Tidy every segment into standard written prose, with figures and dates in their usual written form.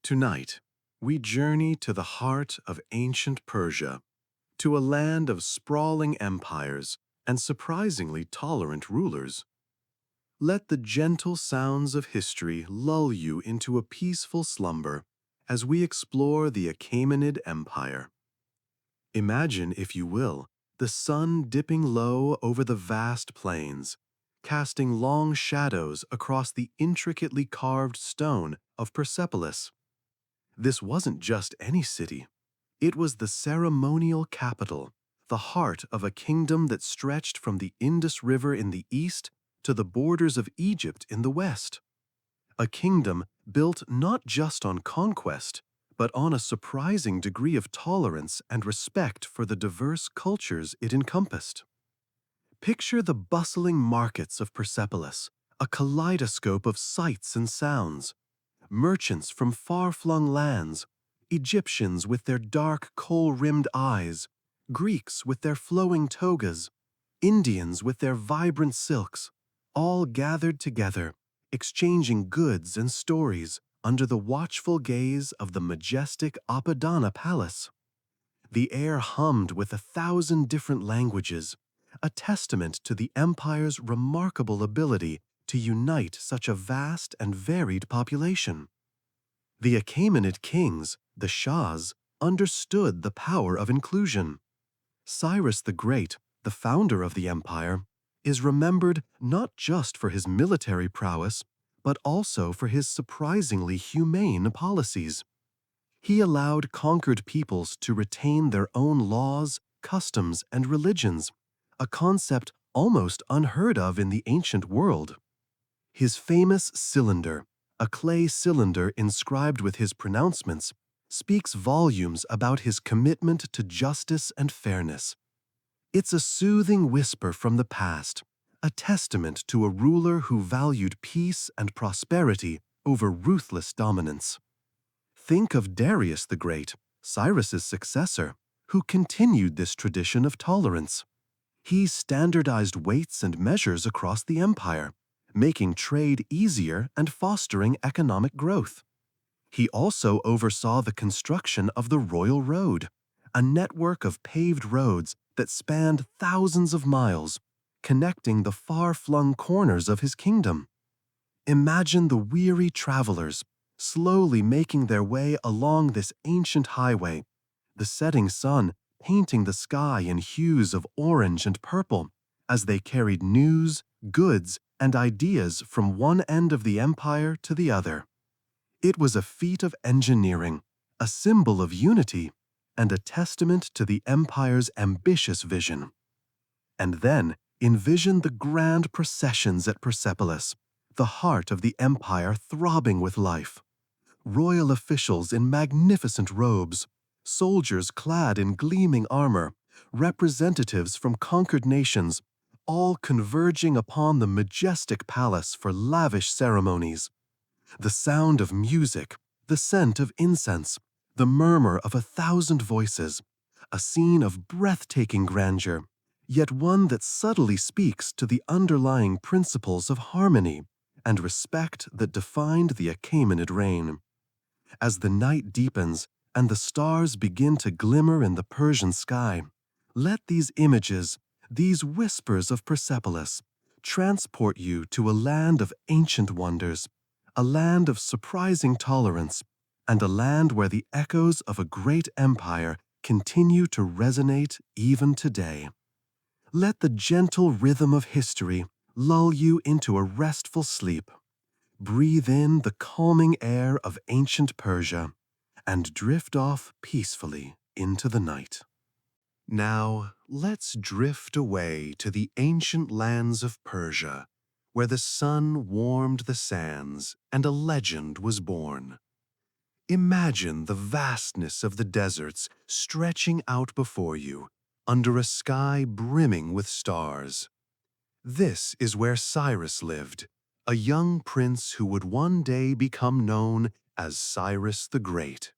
Tonight, we journey to the heart of ancient Persia, to a land of sprawling empires and surprisingly tolerant rulers. Let the gentle sounds of history lull you into a peaceful slumber as we explore the Achaemenid Empire. Imagine, if you will, the sun dipping low over the vast plains, casting long shadows across the intricately carved stone of Persepolis. This wasn't just any city. It was the ceremonial capital, the heart of a kingdom that stretched from the Indus River in the east to the borders of Egypt in the west. A kingdom built not just on conquest, but on a surprising degree of tolerance and respect for the diverse cultures it encompassed. Picture the bustling markets of Persepolis, a kaleidoscope of sights and sounds. Merchants from far-flung lands, Egyptians with their dark, kohl-rimmed eyes, Greeks with their flowing togas, Indians with their vibrant silks, all gathered together, exchanging goods and stories under the watchful gaze of the majestic Apadana Palace. The air hummed with 1,000 different languages, a testament to the empire's remarkable ability to unite such a vast and varied population. The Achaemenid kings, the Shahs, understood the power of inclusion. Cyrus the Great, the founder of the empire, is remembered not just for his military prowess, but also for his surprisingly humane policies. He allowed conquered peoples to retain their own laws, customs, and religions, a concept almost unheard of in the ancient world. His famous cylinder, a clay cylinder inscribed with his pronouncements, speaks volumes about his commitment to justice and fairness. It's a soothing whisper from the past, a testament to a ruler who valued peace and prosperity over ruthless dominance. Think of Darius the Great, Cyrus's successor, who continued this tradition of tolerance. He standardized weights and measures across the empire, making trade easier and fostering economic growth. He also oversaw the construction of the Royal Road, a network of paved roads that spanned thousands of miles, connecting the far-flung corners of his kingdom. Imagine the weary travelers slowly making their way along this ancient highway, the setting sun painting the sky in hues of orange and purple as they carried news, goods, and ideas from one end of the empire to the other. It was a feat of engineering, a symbol of unity, and a testament to the empire's ambitious vision. And then envision the grand processions at Persepolis, the heart of the empire throbbing with life. Royal officials in magnificent robes, soldiers clad in gleaming armor, representatives from conquered nations, all converging upon the majestic palace for lavish ceremonies. The sound of music, the scent of incense, the murmur of 1,000 voices, a scene of breathtaking grandeur, yet one that subtly speaks to the underlying principles of harmony and respect that defined the Achaemenid reign. As the night deepens and the stars begin to glimmer in the Persian sky, let these images, these whispers of Persepolis, transport you to a land of ancient wonders, a land of surprising tolerance, and a land where the echoes of a great empire continue to resonate even today. Let the gentle rhythm of history lull you into a restful sleep. Breathe in the calming air of ancient Persia and drift off peacefully into the night. Now, let's drift away to the ancient lands of Persia, where the sun warmed the sands and a legend was born. Imagine the vastness of the deserts stretching out before you, under a sky brimming with stars. This is where Cyrus lived, a young prince who would one day become known as Cyrus the Great.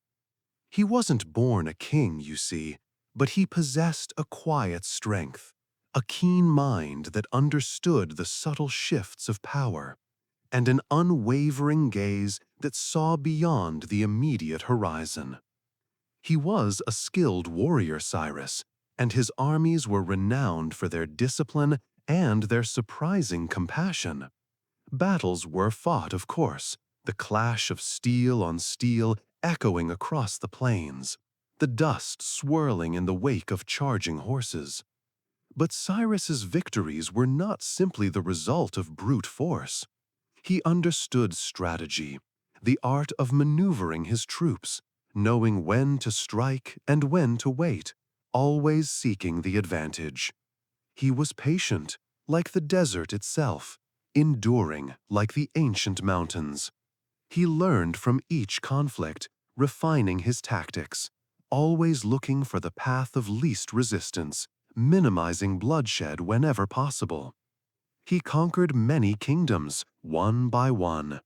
He wasn't born a king, you see, but he possessed a quiet strength, a keen mind that understood the subtle shifts of power, and an unwavering gaze that saw beyond the immediate horizon. He was a skilled warrior, Cyrus, and his armies were renowned for their discipline and their surprising compassion. Battles were fought, of course, the clash of steel on steel echoing across the plains, the dust swirling in the wake of charging horses. But Cyrus's victories were not simply the result of brute force. He understood strategy, the art of maneuvering his troops, knowing when to strike and when to wait, always seeking the advantage. He was patient, like the desert itself, enduring like the ancient mountains. He learned from each conflict, refining his tactics, always looking for the path of least resistance, minimizing bloodshed whenever possible. He conquered many kingdoms, one by one.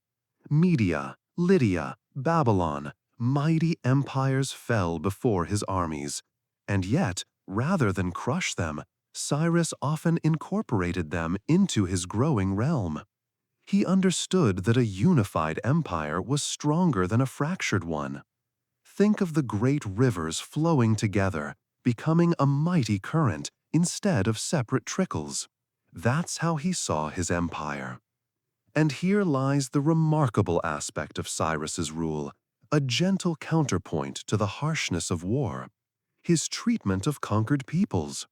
Media, Lydia, Babylon, mighty empires fell before his armies. And yet, rather than crush them, Cyrus often incorporated them into his growing realm. He understood that a unified empire was stronger than a fractured one. Think of the great rivers flowing together, becoming a mighty current instead of separate trickles. That's how he saw his empire. And here lies the remarkable aspect of Cyrus's rule, a gentle counterpoint to the harshness of war, his treatment of conquered peoples.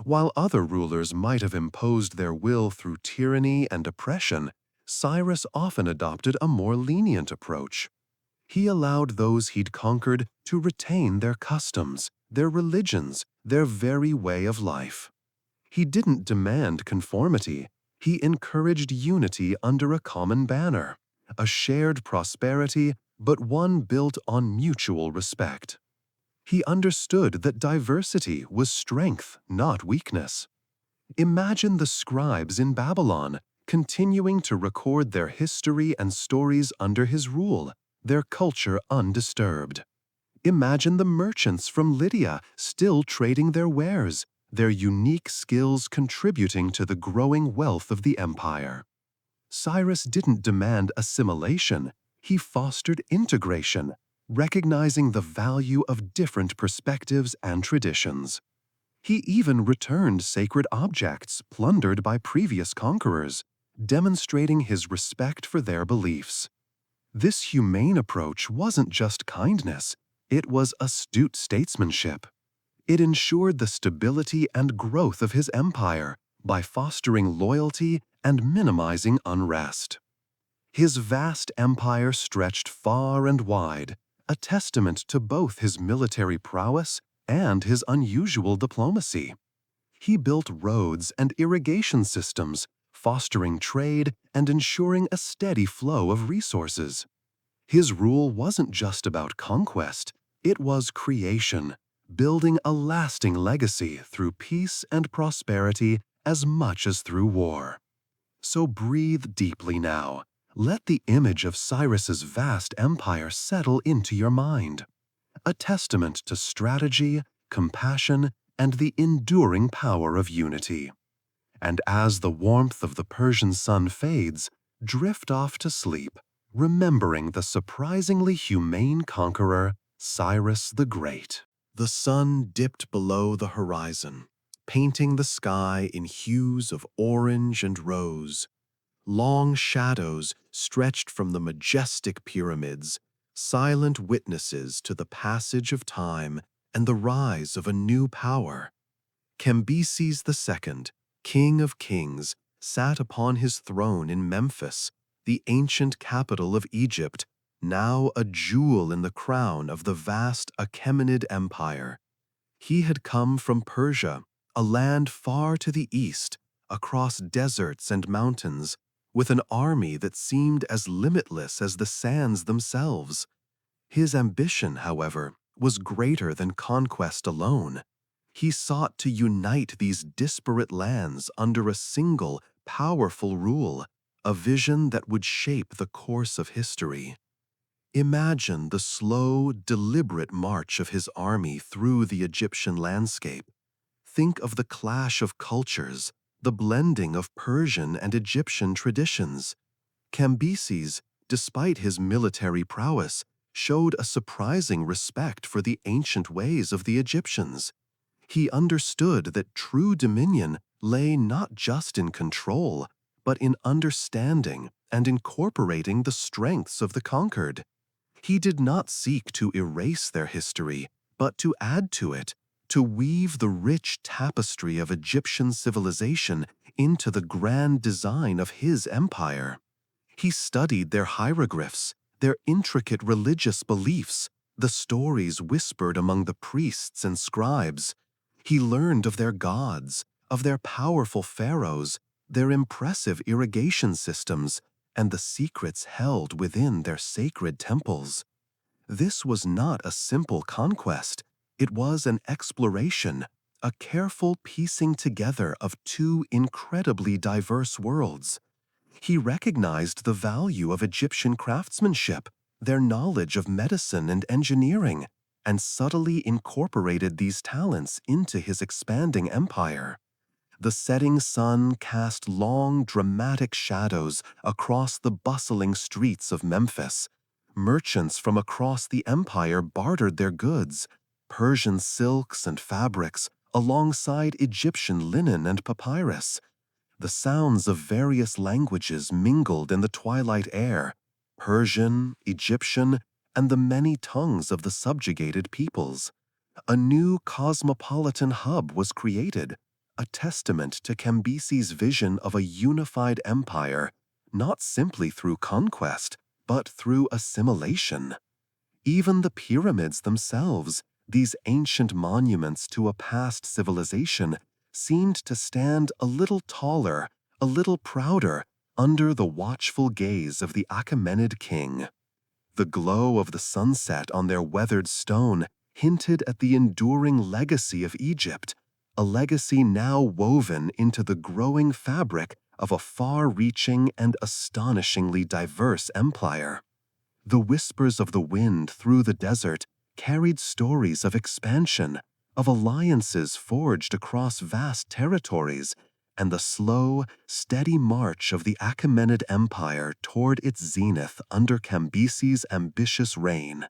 While other rulers might have imposed their will through tyranny and oppression, Cyrus often adopted a more lenient approach. He allowed those he'd conquered to retain their customs, their religions, their very way of life. He didn't demand conformity. He encouraged unity under a common banner, a shared prosperity, but one built on mutual respect. He understood that diversity was strength, not weakness. Imagine the scribes in Babylon continuing to record their history and stories under his rule, their culture undisturbed. Imagine the merchants from Lydia still trading their wares, their unique skills contributing to the growing wealth of the empire. Cyrus didn't demand assimilation, he fostered integration, recognizing the value of different perspectives and traditions. He even returned sacred objects plundered by previous conquerors, demonstrating his respect for their beliefs. This humane approach wasn't just kindness, it was astute statesmanship. It ensured the stability and growth of his empire by fostering loyalty and minimizing unrest. His vast empire stretched far and wide, a testament to both his military prowess and his unusual diplomacy. He built roads and irrigation systems, fostering trade and ensuring a steady flow of resources. His rule wasn't just about conquest, it was creation, building a lasting legacy through peace and prosperity as much as through war. So breathe deeply now. Let the image of Cyrus's vast empire settle into your mind, a testament to strategy, compassion, and the enduring power of unity. And as the warmth of the Persian sun fades, drift off to sleep, remembering the surprisingly humane conqueror, Cyrus the Great. The sun dipped below the horizon, painting the sky in hues of orange and rose. Long shadows stretched from the majestic pyramids, silent witnesses to the passage of time and the rise of a new power. Cambyses II, King of Kings, sat upon his throne in Memphis, the ancient capital of Egypt, now a jewel in the crown of the vast Achaemenid Empire. He had come from Persia, a land far to the east, across deserts and mountains, with an army that seemed as limitless as the sands themselves. His ambition, however, was greater than conquest alone. He sought to unite these disparate lands under a single, powerful rule, a vision that would shape the course of history. Imagine the slow, deliberate march of his army through the Egyptian landscape. Think of the clash of cultures, the blending of Persian and Egyptian traditions. Cambyses, despite his military prowess, showed a surprising respect for the ancient ways of the Egyptians. He understood that true dominion lay not just in control, but in understanding and incorporating the strengths of the conquered. He did not seek to erase their history, but to add to it, to weave the rich tapestry of Egyptian civilization into the grand design of his empire. He studied their hieroglyphs, their intricate religious beliefs, the stories whispered among the priests and scribes. He learned of their gods, of their powerful pharaohs, their impressive irrigation systems, and the secrets held within their sacred temples. This was not a simple conquest. It was an exploration, a careful piecing together of two incredibly diverse worlds. He recognized the value of Egyptian craftsmanship, their knowledge of medicine and engineering, and subtly incorporated these talents into his expanding empire. The setting sun cast long, dramatic shadows across the bustling streets of Memphis. Merchants from across the empire bartered their goods, Persian silks and fabrics, alongside Egyptian linen and papyrus. The sounds of various languages mingled in the twilight air, Persian, Egyptian, and the many tongues of the subjugated peoples. A new cosmopolitan hub was created, a testament to Cambyses' vision of a unified empire, not simply through conquest, but through assimilation. Even the pyramids themselves, these ancient monuments to a past civilization, seemed to stand a little taller, a little prouder, under the watchful gaze of the Achaemenid king. The glow of the sunset on their weathered stone hinted at the enduring legacy of Egypt, a legacy now woven into the growing fabric of a far-reaching and astonishingly diverse empire. The whispers of the wind through the desert carried stories of expansion, of alliances forged across vast territories, and the slow, steady march of the Achaemenid Empire toward its zenith under Cambyses' ambitious reign.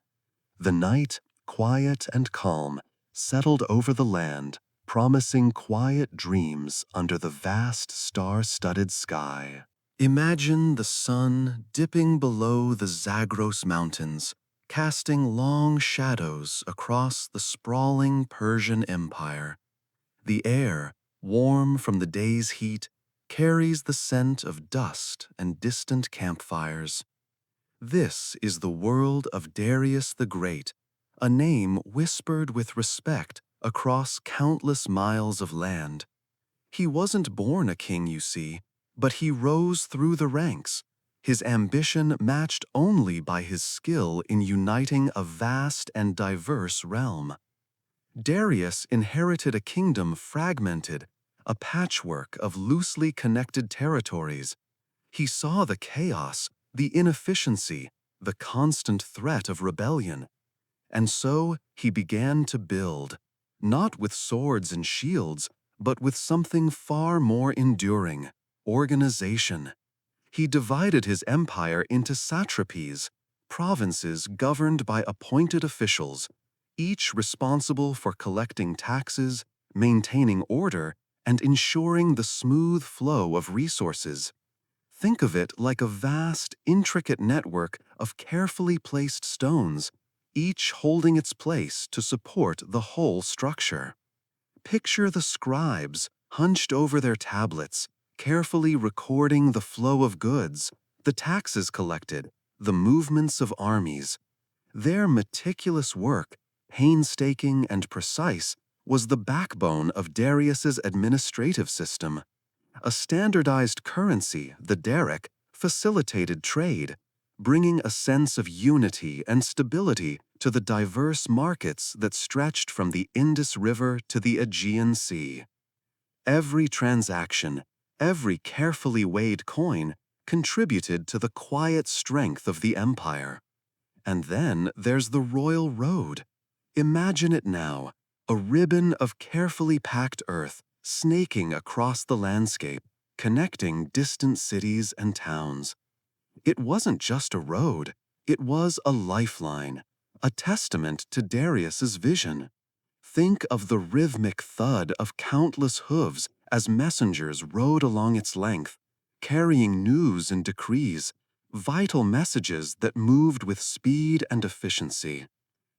The night, quiet and calm, settled over the land, promising quiet dreams under the vast star-studded sky. Imagine the sun dipping below the Zagros Mountains, casting long shadows across the sprawling Persian Empire. The air, warm from the day's heat, carries the scent of dust and distant campfires. This is the world of Darius the Great, a name whispered with respect across countless miles of land. He wasn't born a king, you see, but he rose through the ranks, his ambition matched only by his skill in uniting a vast and diverse realm. Darius inherited a kingdom fragmented, a patchwork of loosely connected territories. He saw the chaos, the inefficiency, the constant threat of rebellion. And so he began to build, not with swords and shields, but with something far more enduring: organization. He divided his empire into satrapies, provinces governed by appointed officials, each responsible for collecting taxes, maintaining order, and ensuring the smooth flow of resources. Think of it like a vast, intricate network of carefully placed stones, each holding its place to support the whole structure. Picture the scribes hunched over their tablets, carefully recording the flow of goods, the taxes collected, the movements of armies. Their meticulous work, painstaking and precise, was the backbone of Darius's administrative system. A standardized currency, the daric, facilitated trade, bringing a sense of unity and stability to the diverse markets that stretched from the Indus River to the Aegean Sea. Every transaction, every carefully weighed coin, contributed to the quiet strength of the empire. And then there's the royal road. Imagine it now, a ribbon of carefully packed earth snaking across the landscape, connecting distant cities and towns. It wasn't just a road, it was a lifeline, a testament to Darius's vision. Think of the rhythmic thud of countless hooves as messengers rode along its length, carrying news and decrees, vital messages that moved with speed and efficiency.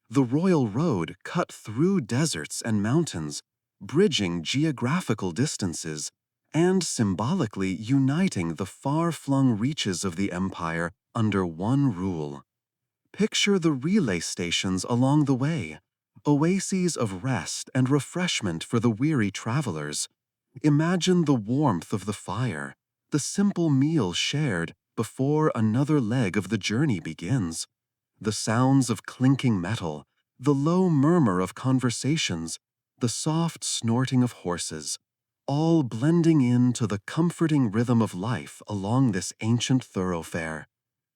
The royal road cut through deserts and mountains, bridging geographical distances and symbolically uniting the far-flung reaches of the empire under one rule. Picture the relay stations along the way, oases of rest and refreshment for the weary travelers. Imagine the warmth of the fire, the simple meal shared before another leg of the journey begins. The sounds of clinking metal, the low murmur of conversations, the soft snorting of horses, all blending into the comforting rhythm of life along this ancient thoroughfare.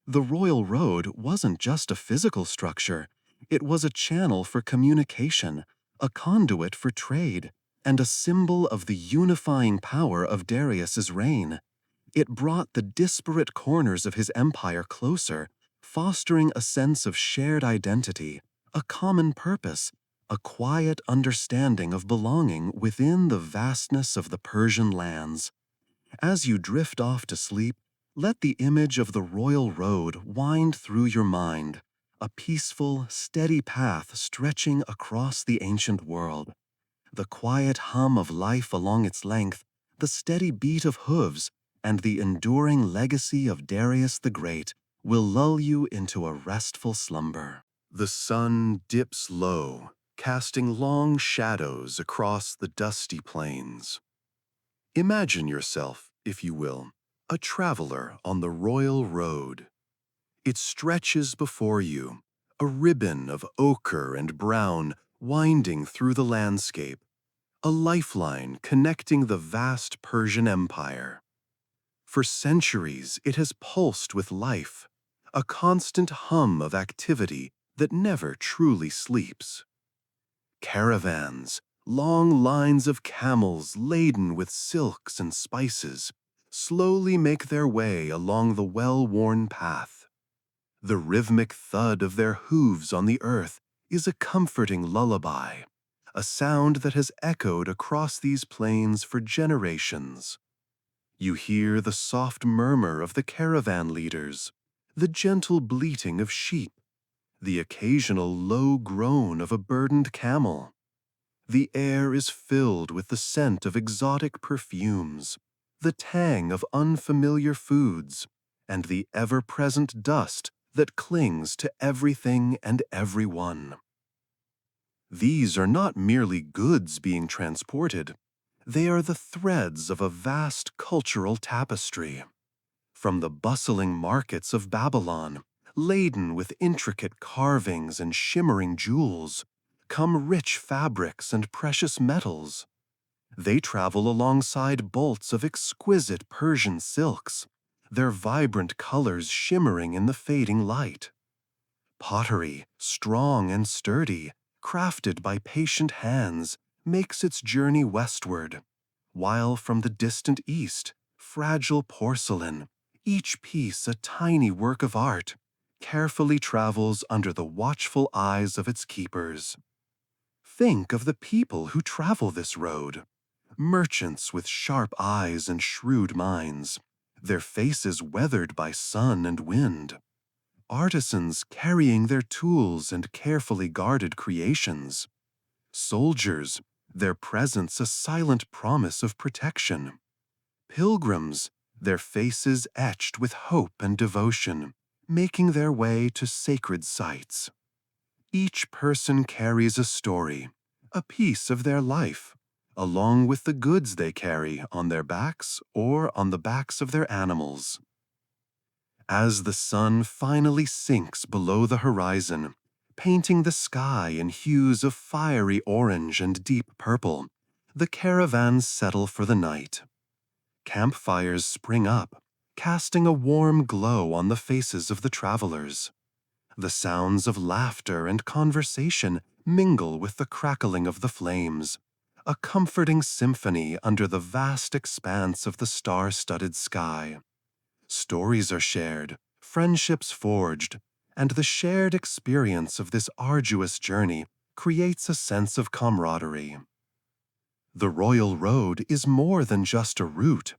The royal road wasn't just a physical structure, it was a channel for communication, a conduit for trade, and a symbol of the unifying power of Darius's reign. It brought the disparate corners of his empire closer, fostering a sense of shared identity, a common purpose, a quiet understanding of belonging within the vastness of the Persian lands. As you drift off to sleep, let the image of the royal road wind through your mind, a peaceful, steady path stretching across the ancient world. The quiet hum of life along its length, the steady beat of hooves, and the enduring legacy of Darius the Great will lull you into a restful slumber. The sun dips low, casting long shadows across the dusty plains. Imagine yourself, if you will, a traveler on the royal road. It stretches before you, a ribbon of ochre and brown winding through the landscape, a lifeline connecting the vast Persian Empire. For centuries, it has pulsed with life, a constant hum of activity that never truly sleeps. Caravans, long lines of camels laden with silks and spices, slowly make their way along the well-worn path. The rhythmic thud of their hooves on the earth is a comforting lullaby, a sound that has echoed across these plains for generations. You hear the soft murmur of the caravan leaders, the gentle bleating of sheep, the occasional low groan of a burdened camel. The air is filled with the scent of exotic perfumes, the tang of unfamiliar foods, and the ever-present dust that clings to everything and everyone. These are not merely goods being transported. They are the threads of a vast cultural tapestry. From the bustling markets of Babylon, laden with intricate carvings and shimmering jewels, come rich fabrics and precious metals. They travel alongside bolts of exquisite Persian silks, their vibrant colors shimmering in the fading light. Pottery, strong and sturdy, crafted by patient hands, makes its journey westward, while from the distant east, fragile porcelain, each piece a tiny work of art, carefully travels under the watchful eyes of its keepers. Think of the people who travel this road. Merchants with sharp eyes and shrewd minds, their faces weathered by sun and wind. Artisans carrying their tools and carefully guarded creations. Soldiers, their presence a silent promise of protection. Pilgrims, their faces etched with hope and devotion, making their way to sacred sites. Each person carries a story, a piece of their life, along with the goods they carry on their backs or on the backs of their animals. As the sun finally sinks below the horizon, painting the sky in hues of fiery orange and deep purple, the caravans settle for the night. Campfires spring up, casting a warm glow on the faces of the travelers. The sounds of laughter and conversation mingle with the crackling of the flames, a comforting symphony under the vast expanse of the star-studded sky. Stories are shared, friendships forged, and the shared experience of this arduous journey creates a sense of camaraderie. The royal road is more than just a route.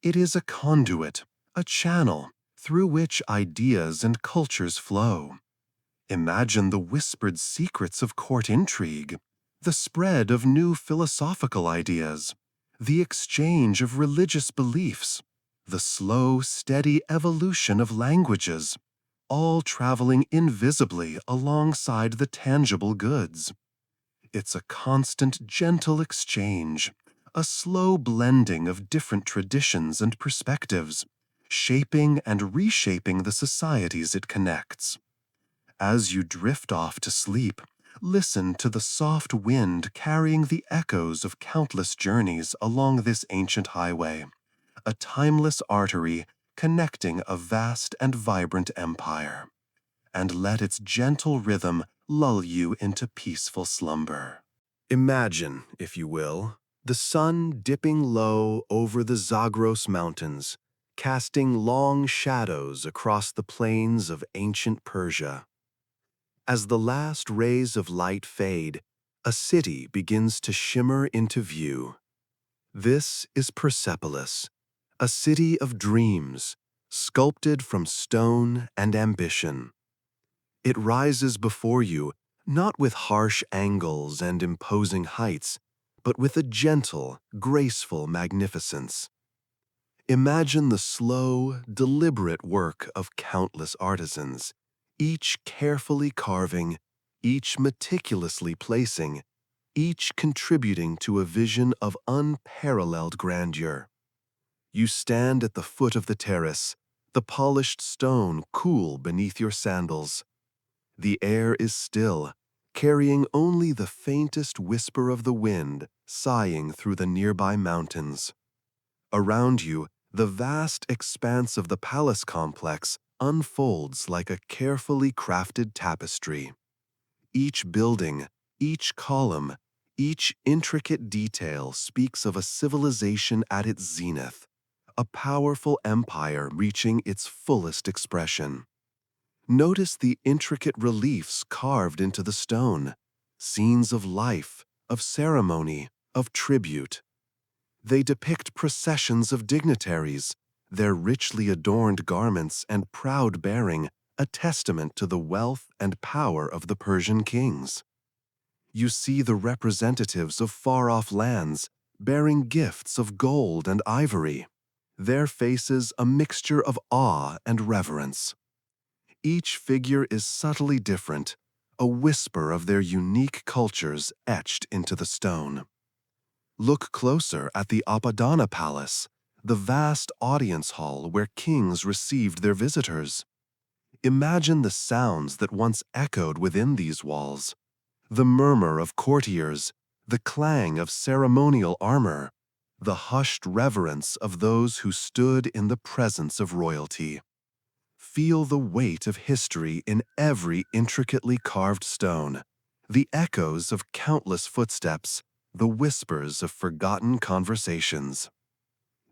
It is a conduit, a channel through which ideas and cultures flow. Imagine the whispered secrets of court intrigue, the spread of new philosophical ideas, the exchange of religious beliefs, the slow, steady evolution of languages, all traveling invisibly alongside the tangible goods. It's a constant, gentle exchange, a slow blending of different traditions and perspectives, shaping and reshaping the societies it connects. As you drift off to sleep, listen to the soft wind carrying the echoes of countless journeys along this ancient highway, a timeless artery connecting a vast and vibrant empire. And let its gentle rhythm lull you into peaceful slumber. Imagine, if you will, the sun dipping low over the Zagros Mountains, casting long shadows across the plains of ancient Persia. As the last rays of light fade, a city begins to shimmer into view. This is Persepolis, a city of dreams, sculpted from stone and ambition. It rises before you, not with harsh angles and imposing heights, but with a gentle, graceful magnificence. Imagine the slow, deliberate work of countless artisans, each carefully carving, each meticulously placing, each contributing to a vision of unparalleled grandeur. You stand at the foot of the terrace, the polished stone cool beneath your sandals. The air is still, carrying only the faintest whisper of the wind sighing through the nearby mountains. Around you, the vast expanse of the palace complex unfolds like a carefully crafted tapestry. Each building, each column, each intricate detail speaks of a civilization at its zenith, a powerful empire reaching its fullest expression. Notice the intricate reliefs carved into the stone, scenes of life, of ceremony, of tribute. They depict processions of dignitaries, their richly adorned garments and proud bearing a testament to the wealth and power of the Persian kings. You see the representatives of far-off lands bearing gifts of gold and ivory, their faces a mixture of awe and reverence. Each figure is subtly different, a whisper of their unique cultures etched into the stone. Look closer at the Apadana Palace, the vast audience hall where kings received their visitors. Imagine the sounds that once echoed within these walls, the murmur of courtiers, the clang of ceremonial armor, the hushed reverence of those who stood in the presence of royalty. Feel the weight of history in every intricately carved stone, the echoes of countless footsteps, the whispers of forgotten conversations.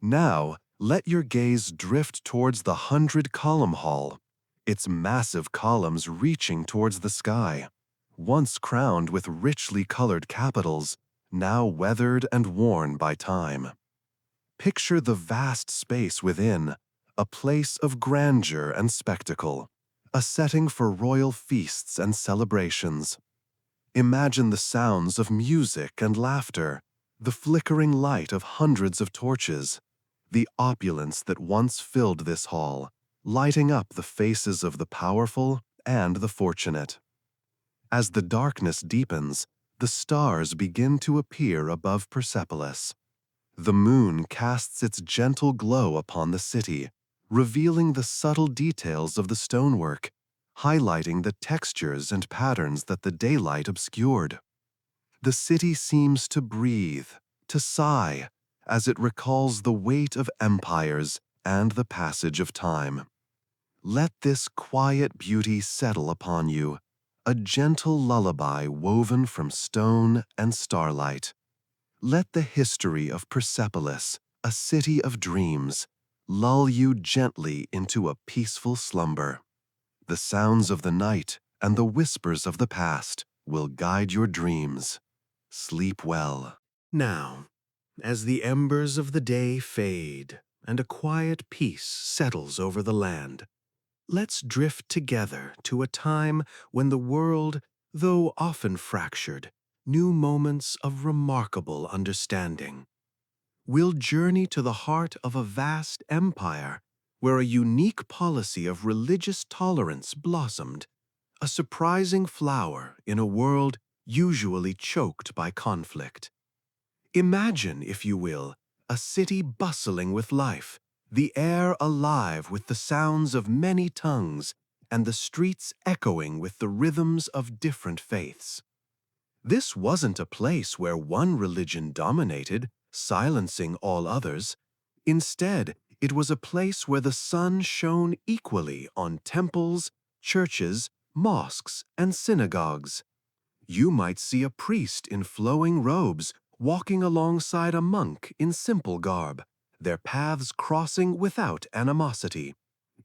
Now, let your gaze drift towards the 100-column hall, its massive columns reaching towards the sky, once crowned with richly colored capitals, now weathered and worn by time. Picture the vast space within, a place of grandeur and spectacle, a setting for royal feasts and celebrations. Imagine the sounds of music and laughter, the flickering light of hundreds of torches, the opulence that once filled this hall, lighting up the faces of the powerful and the fortunate. As the darkness deepens, the stars begin to appear above Persepolis. The moon casts its gentle glow upon the city, revealing the subtle details of the stonework, highlighting the textures and patterns that the daylight obscured. The city seems to breathe, to sigh, as it recalls the weight of empires and the passage of time. Let this quiet beauty settle upon you, a gentle lullaby woven from stone and starlight. Let the history of Persepolis, a city of dreams, lull you gently into a peaceful slumber. The sounds of the night and the whispers of the past will guide your dreams. Sleep well. Now, as the embers of the day fade and a quiet peace settles over the land, let's drift together to a time when the world, though often fractured, knew moments of remarkable understanding. We'll journey to the heart of a vast empire where a unique policy of religious tolerance blossomed, a surprising flower in a world usually choked by conflict. Imagine, if you will, a city bustling with life, the air alive with the sounds of many tongues, and the streets echoing with the rhythms of different faiths. This wasn't a place where one religion dominated, silencing all others. Instead, it was a place where the sun shone equally on temples, churches, mosques, and synagogues. You might see a priest in flowing robes walking alongside a monk in simple garb, their paths crossing without animosity,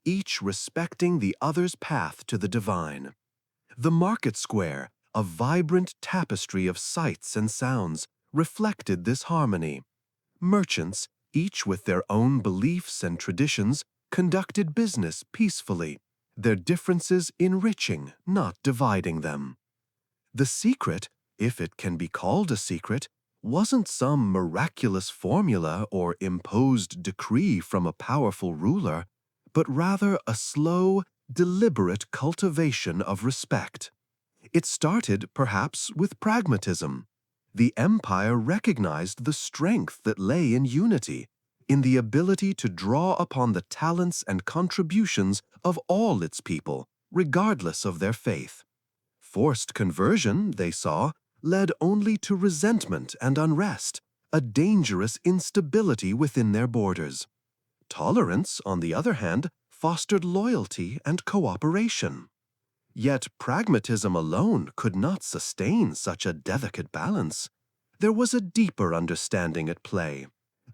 each respecting the other's path to the divine. The market square, a vibrant tapestry of sights and sounds, reflected this harmony. Merchants, each with their own beliefs and traditions, conducted business peacefully, their differences enriching, not dividing them. The secret, if it can be called a secret, wasn't some miraculous formula or imposed decree from a powerful ruler, but rather a slow, deliberate cultivation of respect. It started, perhaps, with pragmatism. The empire recognized the strength that lay in unity, in the ability to draw upon the talents and contributions of all its people, regardless of their faith. Forced conversion, they saw, led only to resentment and unrest, a dangerous instability within their borders. Tolerance, on the other hand, fostered loyalty and cooperation. Yet pragmatism alone could not sustain such a delicate balance. There was a deeper understanding at play,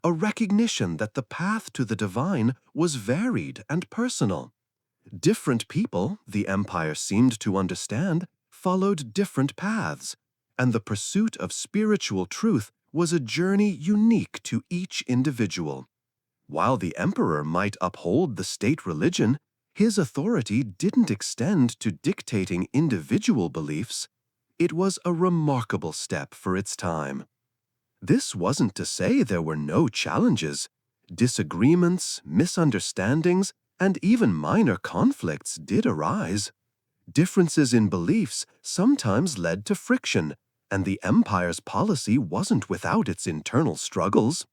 a recognition that the path to the divine was varied and personal. Different people, the empire seemed to understand, followed different paths, and the pursuit of spiritual truth was a journey unique to each individual. While the emperor might uphold the state religion, his authority didn't extend to dictating individual beliefs. It was a remarkable step for its time. This wasn't to say there were no challenges. Disagreements, misunderstandings, and even minor conflicts did arise. Differences in beliefs sometimes led to friction, and the empire's policy wasn't without its internal struggles.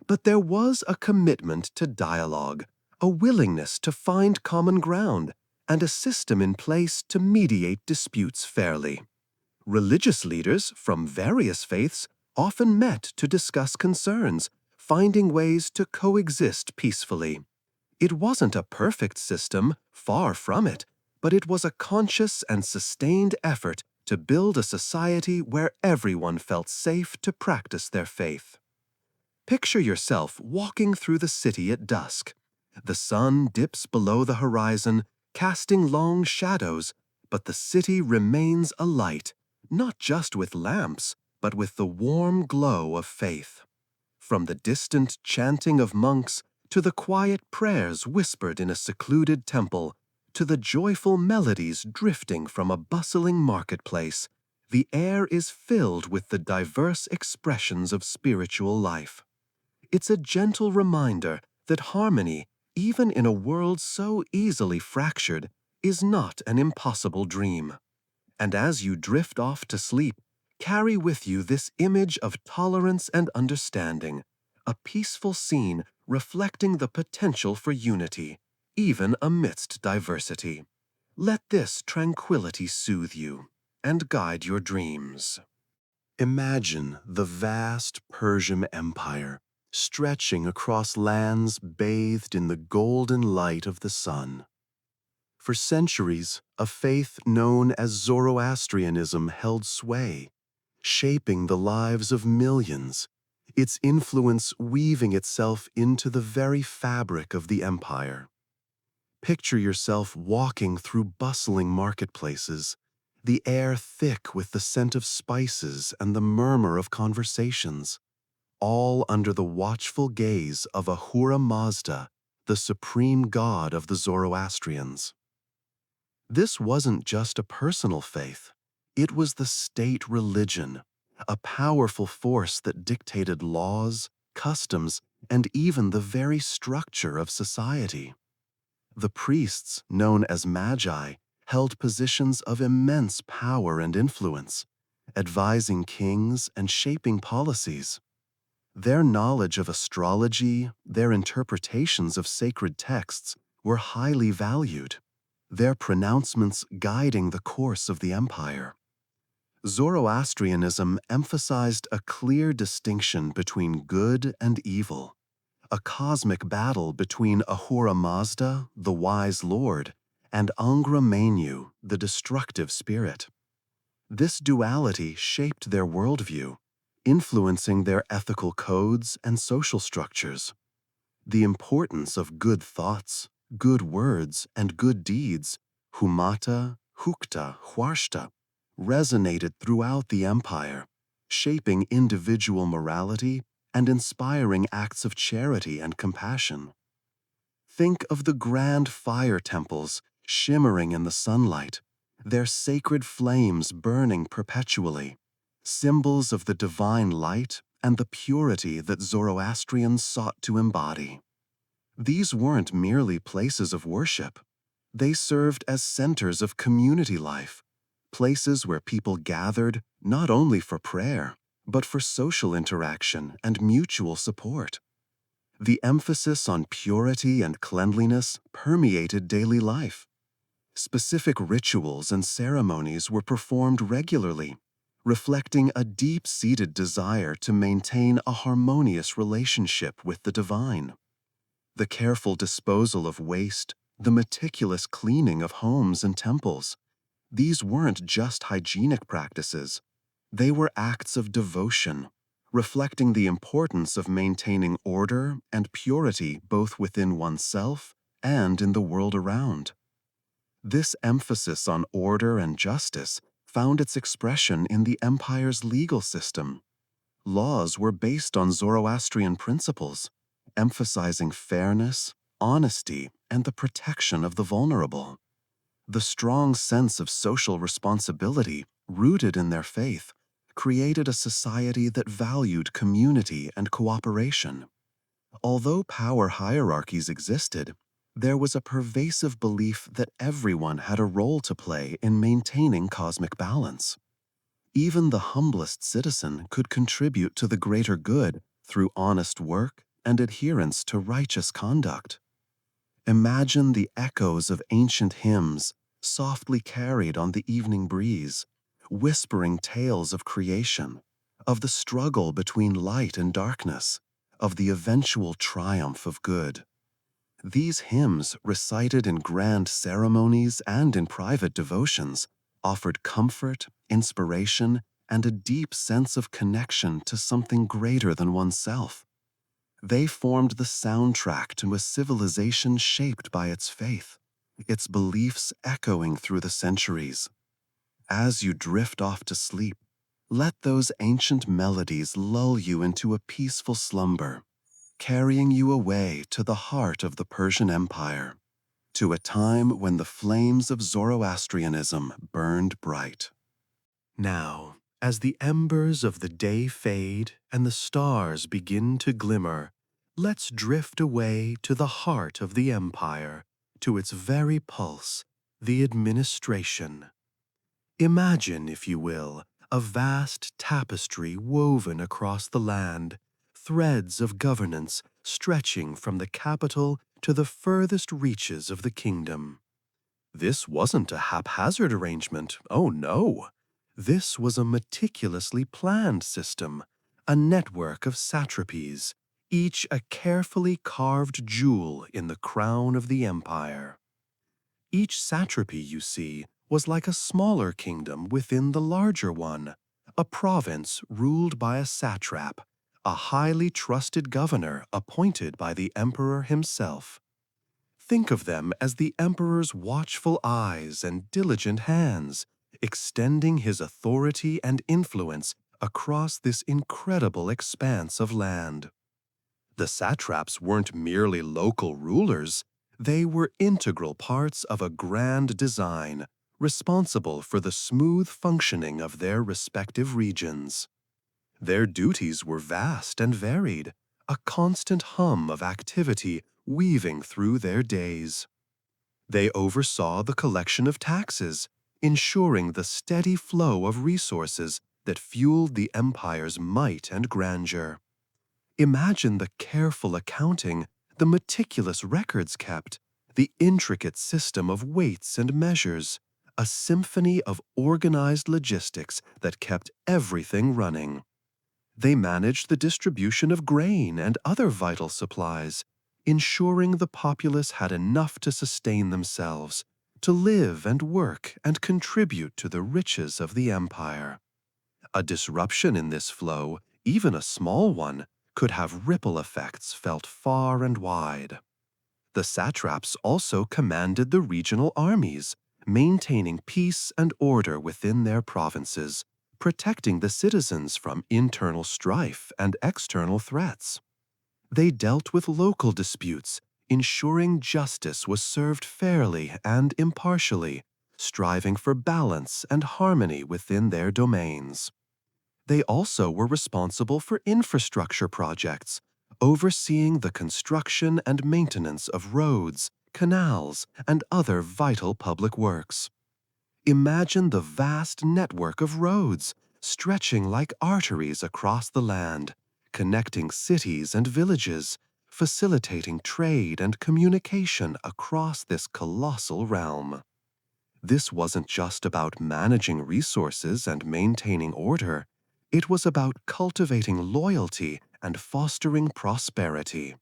But there was a commitment to dialogue, a willingness to find common ground, and a system in place to mediate disputes fairly. Religious leaders from various faiths often met to discuss concerns, finding ways to coexist peacefully. It wasn't a perfect system, far from it, but it was a conscious and sustained effort to build a society where everyone felt safe to practice their faith. Picture yourself walking through the city at dusk. The sun dips below the horizon, casting long shadows, but the city remains alight, not just with lamps, but with the warm glow of faith. From the distant chanting of monks to the quiet prayers whispered in a secluded temple, to the joyful melodies drifting from a bustling marketplace, the air is filled with the diverse expressions of spiritual life. It's a gentle reminder that harmony, even in a world so easily fractured, is not an impossible dream. And as you drift off to sleep, carry with you this image of tolerance and understanding, a peaceful scene reflecting the potential for unity, even amidst diversity. Let this tranquility soothe you and guide your dreams. Imagine the vast Persian Empire, stretching across lands bathed in the golden light of the sun. For centuries, a faith known as Zoroastrianism held sway, shaping the lives of millions. its influence weaving itself into the very fabric of the empire. Picture yourself walking through bustling marketplaces, the air thick with the scent of spices and the murmur of conversations, all under the watchful gaze of Ahura Mazda, the supreme god of the Zoroastrians. This wasn't just a personal faith. It was the state religion, a powerful force that dictated laws, customs, and even the very structure of society. The priests, known as magi, held positions of immense power and influence, advising kings and shaping policies. Their knowledge of astrology, their interpretations of sacred texts were highly valued, their pronouncements guiding the course of the empire. Zoroastrianism emphasized a clear distinction between good and evil, a cosmic battle between Ahura Mazda, the wise lord, and Angra Mainyu, the destructive spirit. This duality shaped their worldview, influencing their ethical codes and social structures. The importance of good thoughts, good words, and good deeds, humata, hukta, huarshta, resonated throughout the empire, shaping individual morality and inspiring acts of charity and compassion. Think of the grand fire temples shimmering in the sunlight, their sacred flames burning perpetually, symbols of the divine light and the purity that Zoroastrians sought to embody. These weren't merely places of worship. They served as centers of community life, places where people gathered not only for prayer, but for social interaction and mutual support. The emphasis on purity and cleanliness permeated daily life. Specific rituals and ceremonies were performed regularly, reflecting a deep-seated desire to maintain a harmonious relationship with the divine. The careful disposal of waste, the meticulous cleaning of homes and temples, these weren't just hygienic practices. They were acts of devotion, reflecting the importance of maintaining order and purity both within oneself and in the world around. This emphasis on order and justice found its expression in the empire's legal system. Laws were based on Zoroastrian principles, emphasizing fairness, honesty, and the protection of the vulnerable. The strong sense of social responsibility, rooted in their faith, created a society that valued community and cooperation. Although power hierarchies existed, there was a pervasive belief that everyone had a role to play in maintaining cosmic balance. Even the humblest citizen could contribute to the greater good through honest work and adherence to righteous conduct. Imagine the echoes of ancient hymns softly carried on the evening breeze, whispering tales of creation, of the struggle between light and darkness, of the eventual triumph of good. These hymns, recited in grand ceremonies and in private devotions, offered comfort, inspiration, and a deep sense of connection to something greater than oneself. They formed the soundtrack to a civilization shaped by its faith, its beliefs echoing through the centuries. As you drift off to sleep, let those ancient melodies lull you into a peaceful slumber, carrying you away to the heart of the Persian Empire, to a time when the flames of Zoroastrianism burned bright. Now, as the embers of the day fade and the stars begin to glimmer, let's drift away to the heart of the empire, to its very pulse, the administration. Imagine, if you will, a vast tapestry woven across the land, threads of governance stretching from the capital to the furthest reaches of the kingdom. This wasn't a haphazard arrangement, oh no. This was a meticulously planned system, a network of satrapies, each a carefully carved jewel in the crown of the empire. Each satrapy, you see, was like a smaller kingdom within the larger one, a province ruled by a satrap, a highly trusted governor appointed by the emperor himself. Think of them as the emperor's watchful eyes and diligent hands, extending his authority and influence across this incredible expanse of land. The satraps weren't merely local rulers, they were integral parts of a grand design, responsible for the smooth functioning of their respective regions. Their duties were vast and varied, a constant hum of activity weaving through their days. They oversaw the collection of taxes, ensuring the steady flow of resources that fueled the empire's might and grandeur. Imagine the careful accounting, the meticulous records kept, the intricate system of weights and measures, a symphony of organized logistics that kept everything running. They managed the distribution of grain and other vital supplies, ensuring the populace had enough to sustain themselves, to live and work and contribute to the riches of the empire. A disruption in this flow, even a small one, could have ripple effects felt far and wide. The satraps also commanded the regional armies, maintaining peace and order within their provinces, protecting the citizens from internal strife and external threats. They dealt with local disputes, ensuring justice was served fairly and impartially, striving for balance and harmony within their domains. They also were responsible for infrastructure projects, overseeing the construction and maintenance of roads, canals, and other vital public works. Imagine the vast network of roads stretching like arteries across the land, connecting cities and villages, facilitating trade and communication across this colossal realm. This wasn't just about managing resources and maintaining order. It was about cultivating loyalty and fostering prosperity.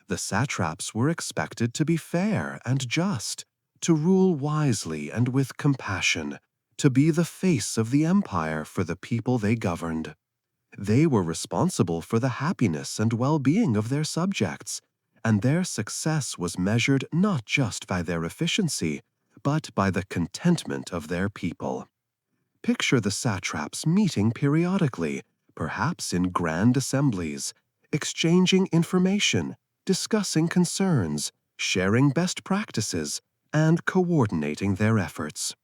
The satraps were expected to be fair and just, to rule wisely and with compassion, to be the face of the empire for the people they governed. They were responsible for the happiness and well-being of their subjects, and their success was measured not just by their efficiency, but by the contentment of their people. Picture the satraps meeting periodically, perhaps in grand assemblies, exchanging information, discussing concerns, sharing best practices, and coordinating their efforts.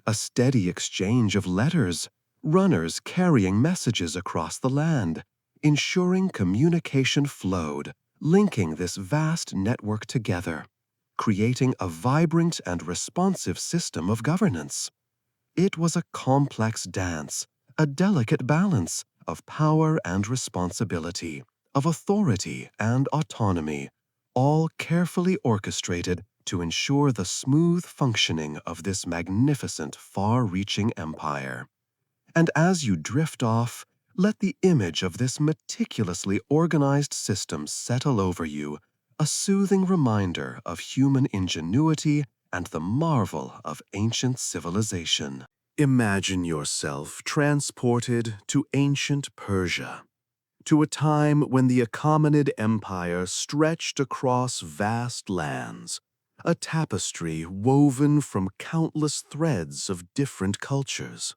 A steady exchange of letters, runners carrying messages across the land, ensuring communication flowed, linking this vast network together, creating a vibrant and responsive system of governance. It was a complex dance, a delicate balance of power and responsibility, of authority and autonomy, all carefully orchestrated to ensure the smooth functioning of this magnificent, far-reaching empire. And as you drift off, let the image of this meticulously organized system settle over you, a soothing reminder of human ingenuity and the marvel of ancient civilization. Imagine yourself transported to ancient Persia, to a time when the Achaemenid Empire stretched across vast lands, a tapestry woven from countless threads of different cultures.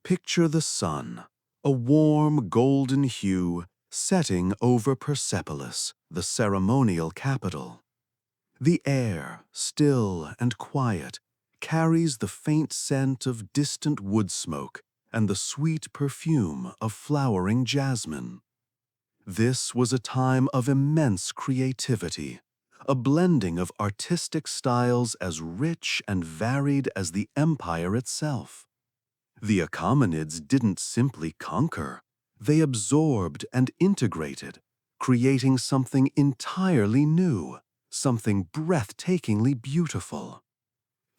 Picture the sun, a warm golden hue setting over Persepolis, the ceremonial capital. The air, still and quiet, carries the faint scent of distant wood smoke and the sweet perfume of flowering jasmine. This was a time of immense creativity, a blending of artistic styles as rich and varied as the empire itself. The Achaemenids didn't simply conquer, they absorbed and integrated, creating something entirely new, something breathtakingly beautiful.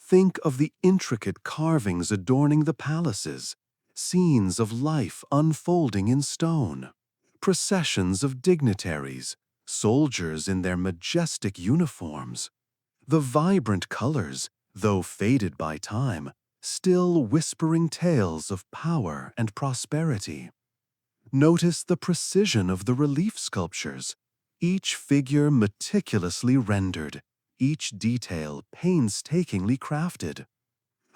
Think of the intricate carvings adorning the palaces, scenes of life unfolding in stone, processions of dignitaries, soldiers in their majestic uniforms. The vibrant colors, though faded by time, still whispering tales of power and prosperity. Notice the precision of the relief sculptures, each figure meticulously rendered, each detail painstakingly crafted.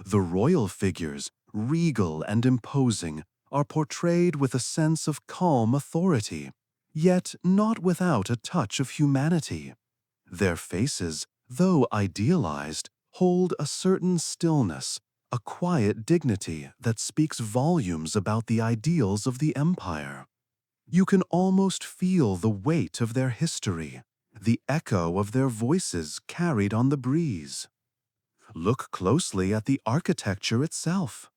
The royal figures, regal and imposing, are portrayed with a sense of calm authority, yet not without a touch of humanity. Their faces, though idealized, hold a certain stillness, a quiet dignity that speaks volumes about the ideals of the empire. You can almost feel the weight of their history, the echo of their voices carried on the breeze. Look closely at the architecture itself.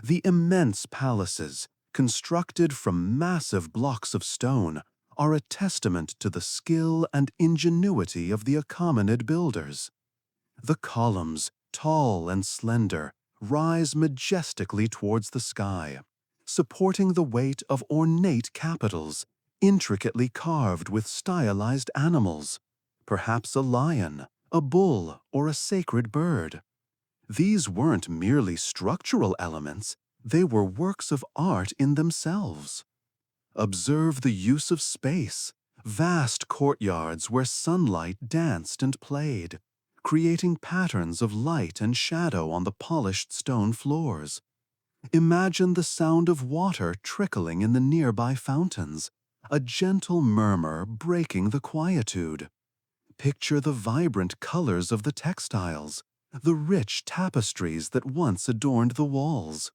The immense palaces, constructed from massive blocks of stone, are a testament to the skill and ingenuity of the Achaemenid builders. The columns, tall and slender, rise majestically towards the sky, supporting the weight of ornate capitals, intricately carved with stylized animals, perhaps a lion, a bull, or a sacred bird. These weren't merely structural elements, they were works of art in themselves. Observe the use of space, vast courtyards where sunlight danced and played, creating patterns of light and shadow on the polished stone floors. Imagine the sound of water trickling in the nearby fountains, a gentle murmur breaking the quietude. Picture the vibrant colors of the textiles, the rich tapestries that once adorned the walls,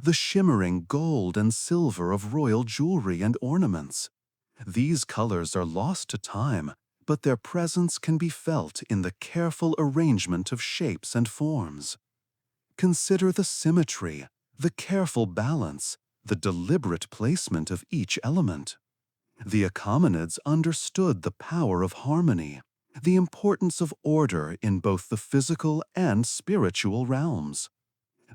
the shimmering gold and silver of royal jewelry and ornaments. These colors are lost to time, but their presence can be felt in the careful arrangement of shapes and forms. Consider the symmetry, the careful balance, the deliberate placement of each element. The Achaemenids understood the power of harmony, the importance of order in both the physical and spiritual realms.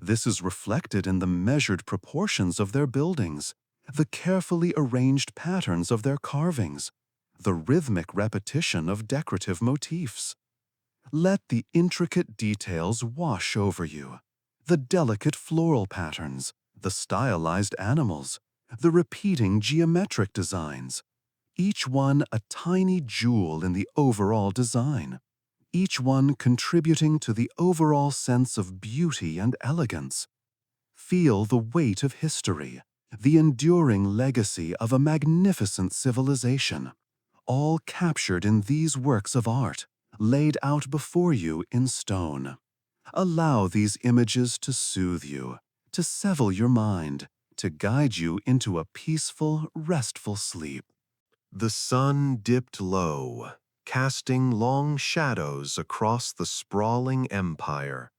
This is reflected in the measured proportions of their buildings, the carefully arranged patterns of their carvings, the rhythmic repetition of decorative motifs. Let the intricate details wash over you. The delicate floral patterns, the stylized animals, the repeating geometric designs. Each one a tiny jewel in the overall design, each one contributing to the overall sense of beauty and elegance. Feel the weight of history, the enduring legacy of a magnificent civilization, all captured in these works of art, laid out before you in stone. Allow these images to soothe you, to settle your mind, to guide you into a peaceful, restful sleep. The sun dipped low, casting long shadows across the sprawling empire.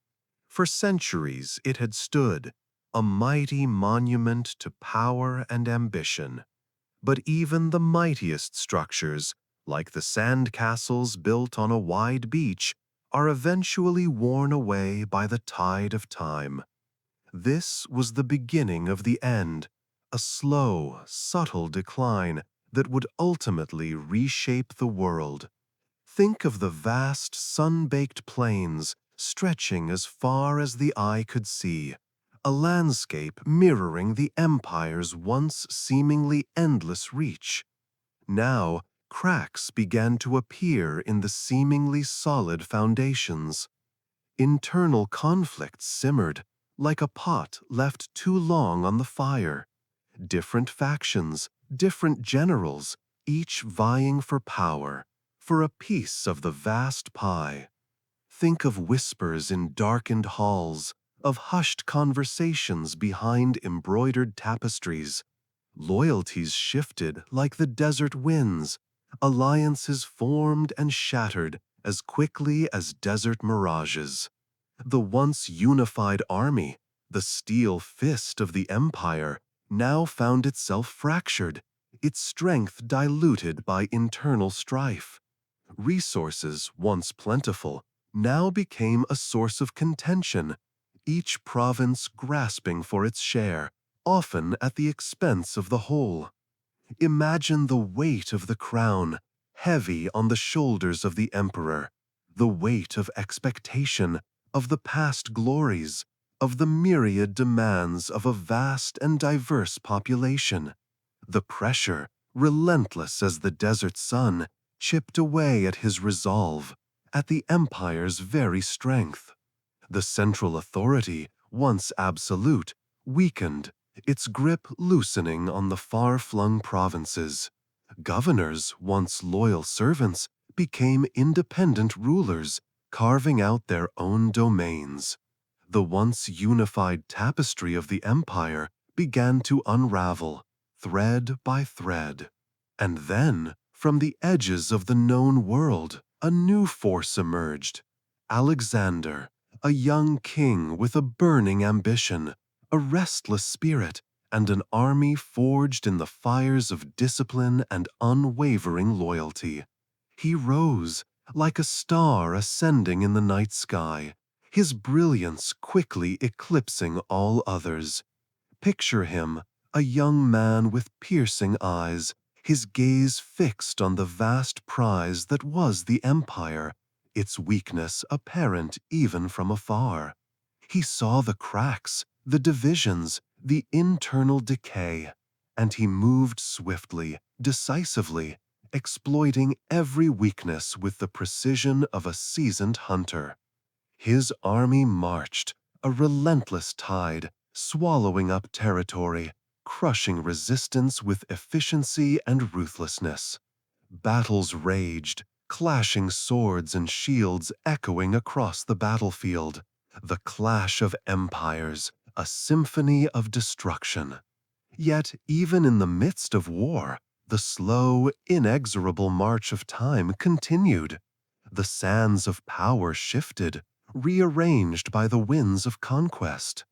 For centuries it had stood, a mighty monument to power and ambition. But even the mightiest structures, like the sand castles built on a wide beach, are eventually worn away by the tide of time. This was the beginning of the end, a slow, subtle decline that would ultimately reshape the world. Think of the vast, sun-baked plains stretching as far as the eye could see, a landscape mirroring the empire's once seemingly endless reach. Now, cracks began to appear in the seemingly solid foundations. Internal conflicts simmered, like a pot left too long on the fire. Different factions, different generals, each vying for power, for a piece of the vast pie. Think of whispers in darkened halls, of hushed conversations behind embroidered tapestries. Loyalties shifted like the desert winds, alliances formed and shattered as quickly as desert mirages. The once unified army, the steel fist of the empire, now found itself fractured, its strength diluted by internal strife. Resources, once plentiful, now became a source of contention, each province grasping for its share, often at the expense of the whole. Imagine the weight of the crown, heavy on the shoulders of the emperor, the weight of expectation, of the past glories, of the myriad demands of a vast and diverse population. The pressure, relentless as the desert sun, chipped away at his resolve, at the empire's very strength. The central authority, once absolute, weakened, its grip loosening on the far-flung provinces. Governors, once loyal servants, became independent rulers, carving out their own domains. The once unified tapestry of the empire began to unravel, thread by thread. And then, from the edges of the known world, a new force emerged. Alexander, a young king with a burning ambition, a restless spirit, and an army forged in the fires of discipline and unwavering loyalty. He rose, like a star ascending in the night sky, his brilliance quickly eclipsing all others. Picture him, a young man with piercing eyes, his gaze fixed on the vast prize that was the empire, its weakness apparent even from afar. He saw the cracks, the divisions, the internal decay, and he moved swiftly, decisively, exploiting every weakness with the precision of a seasoned hunter. His army marched, a relentless tide, swallowing up territory, crushing resistance with efficiency and ruthlessness. Battles raged, clashing swords and shields echoing across the battlefield. The clash of empires, a symphony of destruction. Yet, even in the midst of war, the slow, inexorable march of time continued. The sands of power shifted, rearranged by the winds of conquest.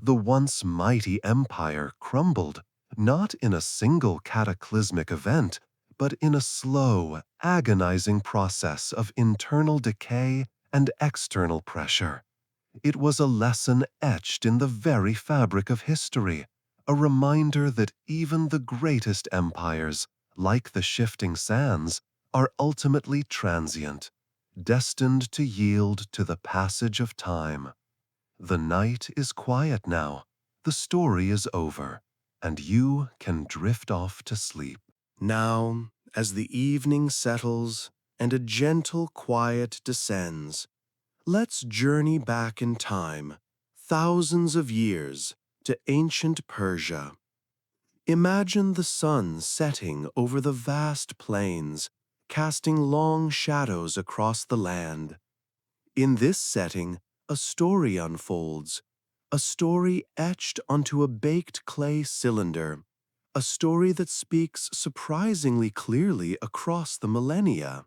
The once mighty empire crumbled, not in a single cataclysmic event, but in a slow, agonizing process of internal decay and external pressure. It was a lesson etched in the very fabric of history, a reminder that even the greatest empires, like the shifting sands, are ultimately transient, destined to yield to the passage of time. The night is quiet now, the story is over, and you can drift off to sleep. Now, as the evening settles and a gentle quiet descends, let's journey back in time, thousands of years, to ancient Persia. Imagine the sun setting over the vast plains, casting long shadows across the land. In this setting, a story unfolds, a story etched onto a baked clay cylinder, a story that speaks surprisingly clearly across the millennia.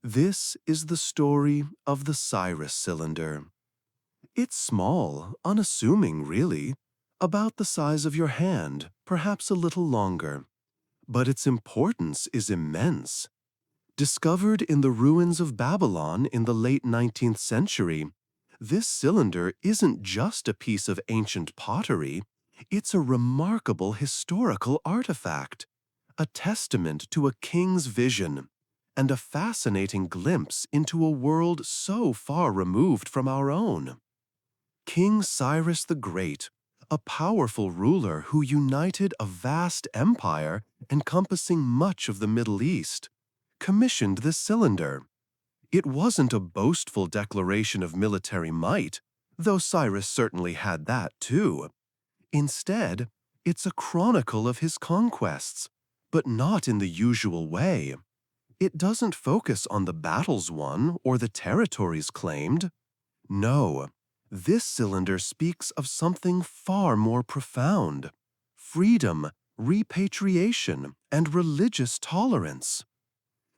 This is the story of the Cyrus cylinder. It's small, unassuming really, about the size of your hand, perhaps a little longer. But its importance is immense. Discovered in the ruins of Babylon in the late 19th century, this cylinder isn't just a piece of ancient pottery, it's a remarkable historical artifact, a testament to a king's vision, and a fascinating glimpse into a world so far removed from our own. King Cyrus the Great, a powerful ruler who united a vast empire encompassing much of the Middle East, commissioned this cylinder. It wasn't a boastful declaration of military might, though Cyrus certainly had that too. Instead, it's a chronicle of his conquests, but not in the usual way. It doesn't focus on the battles won or the territories claimed. No, this cylinder speaks of something far more profound: freedom, repatriation, and religious tolerance.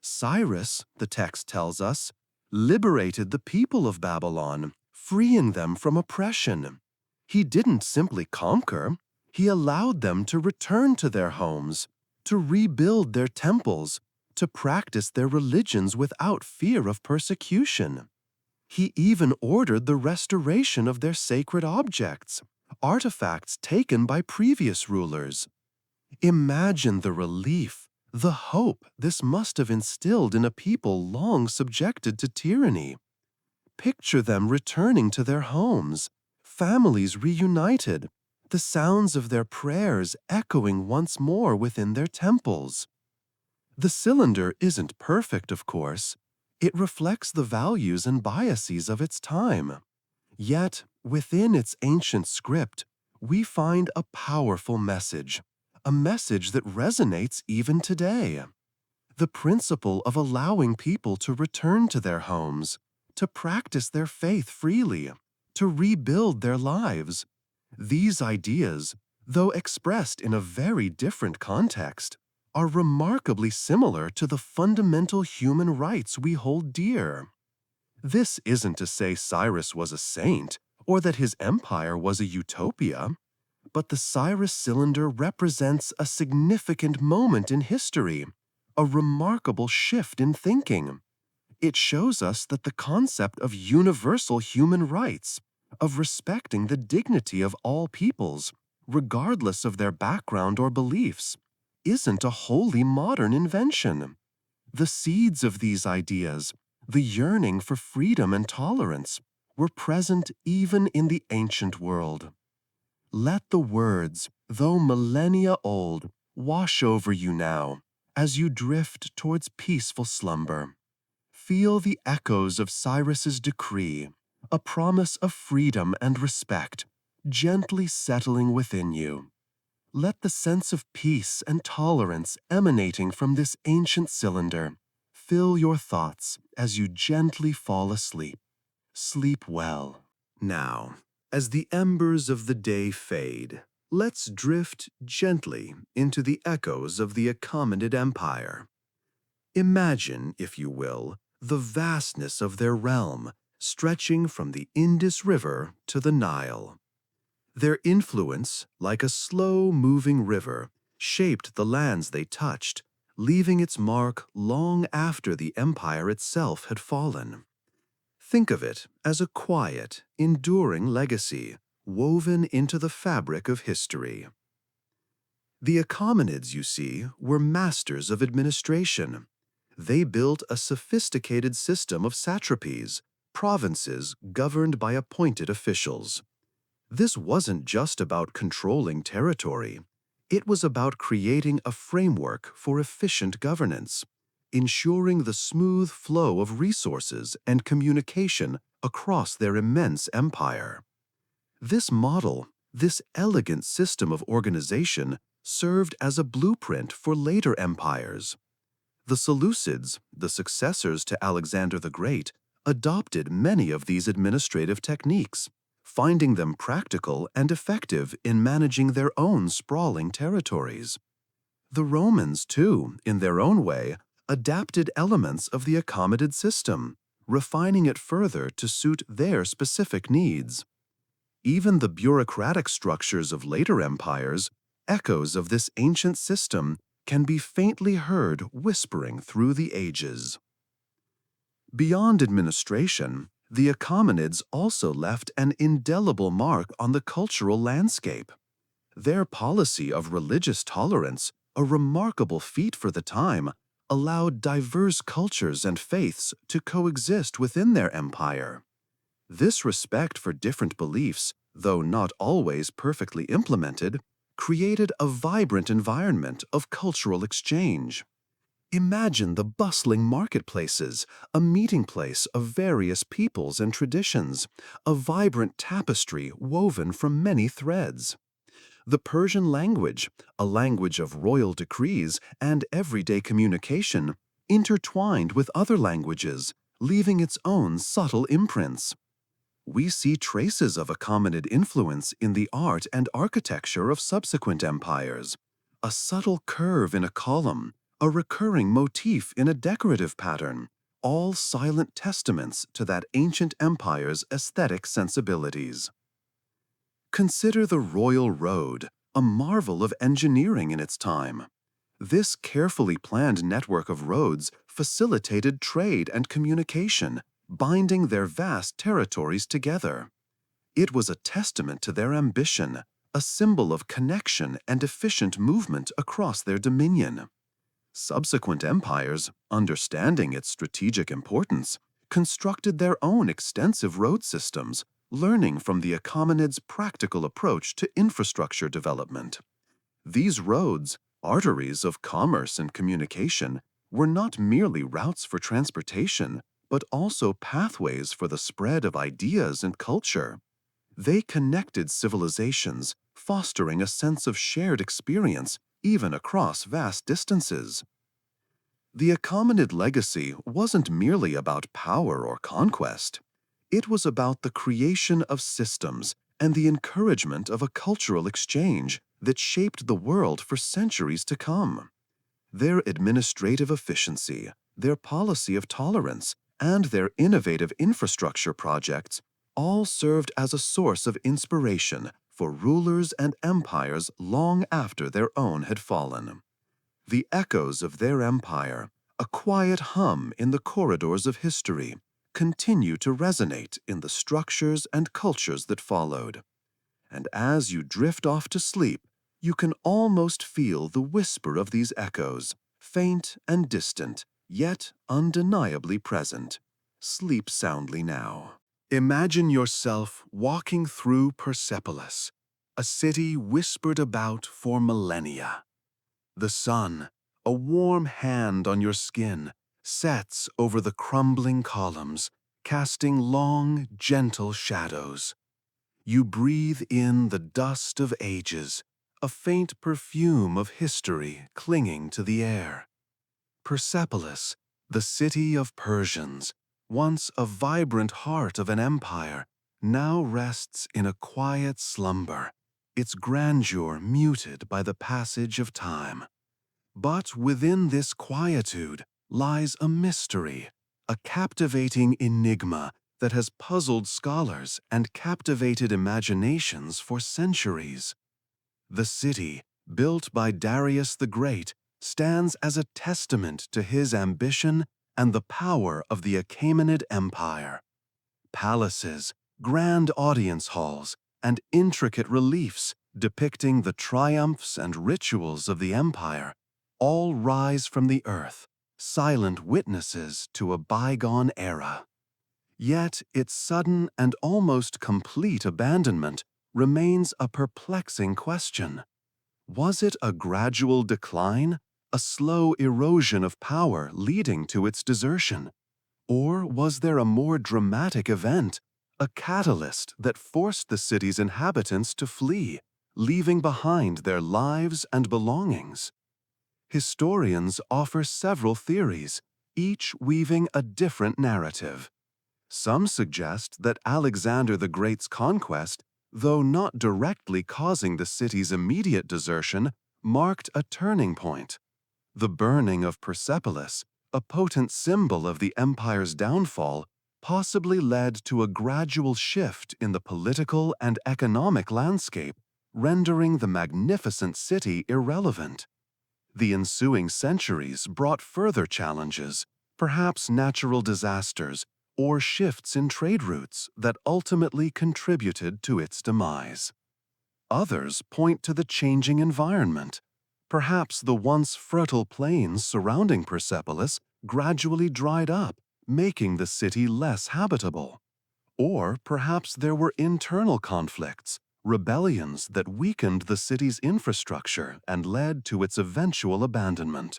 Cyrus, the text tells us, liberated the people of Babylon, freeing them from oppression. He didn't simply conquer, he allowed them to return to their homes, to rebuild their temples, to practice their religions without fear of persecution. He even ordered the restoration of their sacred objects, artifacts taken by previous rulers. Imagine the relief, the hope this must have instilled in a people long subjected to tyranny. Picture them returning to their homes, families reunited, the sounds of their prayers echoing once more within their temples. The cylinder isn't perfect, of course. It reflects the values and biases of its time. Yet, within its ancient script, we find a powerful message, a message that resonates even today. The principle of allowing people to return to their homes, to practice their faith freely, to rebuild their lives. These ideas, though expressed in a very different context, are remarkably similar to the fundamental human rights we hold dear. This isn't to say Cyrus was a saint or that his empire was a utopia, but the Cyrus Cylinder represents a significant moment in history, a remarkable shift in thinking. It shows us that the concept of universal human rights, of respecting the dignity of all peoples, regardless of their background or beliefs, isn't a wholly modern invention. The seeds of these ideas, the yearning for freedom and tolerance, were present even in the ancient world. Let the words, though millennia old, wash over you now as you drift towards peaceful slumber. Feel the echoes of Cyrus's decree, a promise of freedom and respect, gently settling within you. Let the sense of peace and tolerance emanating from this ancient cylinder fill your thoughts as you gently fall asleep. Sleep well. Now, as the embers of the day fade, let's drift gently into the echoes of the Achaemenid Empire. Imagine, if you will, the vastness of their realm, stretching from the Indus River to the Nile. Their influence, like a slow-moving river, shaped the lands they touched, leaving its mark long after the empire itself had fallen. Think of it as a quiet, enduring legacy, woven into the fabric of history. The Achaemenids, you see, were masters of administration. They built a sophisticated system of satrapies, provinces governed by appointed officials. This wasn't just about controlling territory. It was about creating a framework for efficient governance, ensuring the smooth flow of resources and communication across their immense empire. This model, this elegant system of organization, served as a blueprint for later empires. The Seleucids, the successors to Alexander the Great, adopted many of these administrative techniques, finding them practical and effective in managing their own sprawling territories. The Romans, too, in their own way, adapted elements of the Achaemenid system, refining it further to suit their specific needs. Even the bureaucratic structures of later empires, echoes of this ancient system, can be faintly heard whispering through the ages. Beyond administration, the Achaemenids also left an indelible mark on the cultural landscape. Their policy of religious tolerance, a remarkable feat for the time, allowed diverse cultures and faiths to coexist within their empire. This respect for different beliefs, though not always perfectly implemented, created a vibrant environment of cultural exchange. Imagine the bustling marketplaces, a meeting place of various peoples and traditions, a vibrant tapestry woven from many threads. The Persian language, a language of royal decrees and everyday communication, intertwined with other languages, leaving its own subtle imprints. We see traces of Achaemenid influence in the art and architecture of subsequent empires. A subtle curve in a column, a recurring motif in a decorative pattern, all silent testaments to that ancient empire's aesthetic sensibilities. Consider the Royal Road, a marvel of engineering in its time. This carefully planned network of roads facilitated trade and communication, binding their vast territories together. It was a testament to their ambition, a symbol of connection and efficient movement across their dominion. Subsequent empires, understanding its strategic importance, constructed their own extensive road systems, learning from the Achaemenids' practical approach to infrastructure development. These roads, arteries of commerce and communication, were not merely routes for transportation, but also pathways for the spread of ideas and culture. They connected civilizations, fostering a sense of shared experience even across vast distances. The Achaemenid legacy wasn't merely about power or conquest. It was about the creation of systems and the encouragement of a cultural exchange that shaped the world for centuries to come. Their administrative efficiency, their policy of tolerance, and their innovative infrastructure projects all served as a source of inspiration for rulers and empires long after their own had fallen. The echoes of their empire, a quiet hum in the corridors of history, continue to resonate in the structures and cultures that followed. And as you drift off to sleep, you can almost feel the whisper of these echoes, faint and distant, yet undeniably present. Sleep soundly now. Imagine yourself walking through Persepolis, a city whispered about for millennia. The sun, a warm hand on your skin, sets over the crumbling columns, casting long, gentle shadows. You breathe in the dust of ages, a faint perfume of history clinging to the air. Persepolis, the city of Persians, once a vibrant heart of an empire, now rests in a quiet slumber, its grandeur muted by the passage of time. But within this quietude lies a mystery, a captivating enigma that has puzzled scholars and captivated imaginations for centuries. The city, built by Darius the Great, stands as a testament to his ambition and the power of the Achaemenid Empire. Palaces, grand audience halls, and intricate reliefs depicting the triumphs and rituals of the empire all rise from the earth, silent witnesses to a bygone era. Yet its sudden and almost complete abandonment remains a perplexing question. Was it a gradual decline, a slow erosion of power leading to its desertion? Or was there a more dramatic event, a catalyst that forced the city's inhabitants to flee, leaving behind their lives and belongings? Historians offer several theories, each weaving a different narrative. Some suggest that Alexander the Great's conquest, though not directly causing the city's immediate desertion, marked a turning point. The burning of Persepolis, a potent symbol of the empire's downfall, possibly led to a gradual shift in the political and economic landscape, rendering the magnificent city irrelevant. The ensuing centuries brought further challenges, perhaps natural disasters or shifts in trade routes that ultimately contributed to its demise. Others point to the changing environment. Perhaps the once fertile plains surrounding Persepolis gradually dried up, making the city less habitable. Or perhaps there were internal conflicts, rebellions that weakened the city's infrastructure and led to its eventual abandonment.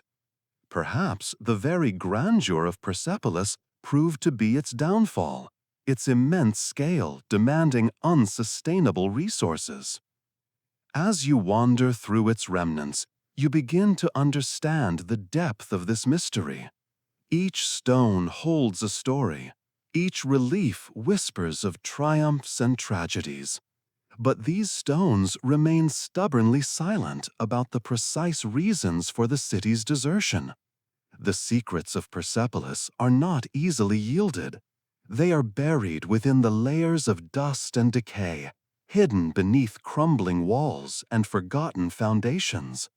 Perhaps the very grandeur of Persepolis proved to be its downfall, its immense scale demanding unsustainable resources. As you wander through its remnants, you begin to understand the depth of this mystery. Each stone holds a story. Each relief whispers of triumphs and tragedies. But these stones remain stubbornly silent about the precise reasons for the city's desertion. The secrets of Persepolis are not easily yielded. They are buried within the layers of dust and decay, hidden beneath crumbling walls and forgotten foundations.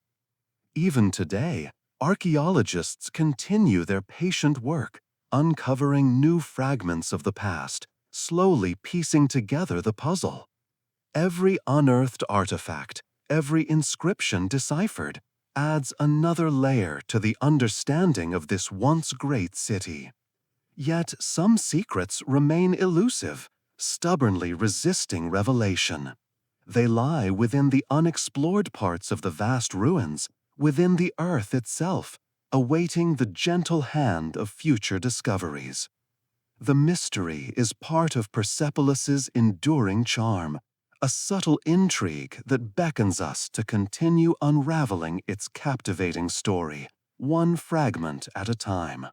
Even today, archaeologists continue their patient work, uncovering new fragments of the past, slowly piecing together the puzzle. Every unearthed artifact, every inscription deciphered, adds another layer to the understanding of this once great city. Yet some secrets remain elusive, stubbornly resisting revelation. They lie within the unexplored parts of the vast ruins, within the earth itself, awaiting the gentle hand of future discoveries. The mystery is part of Persepolis's enduring charm, a subtle intrigue that beckons us to continue unraveling its captivating story, one fragment at a time.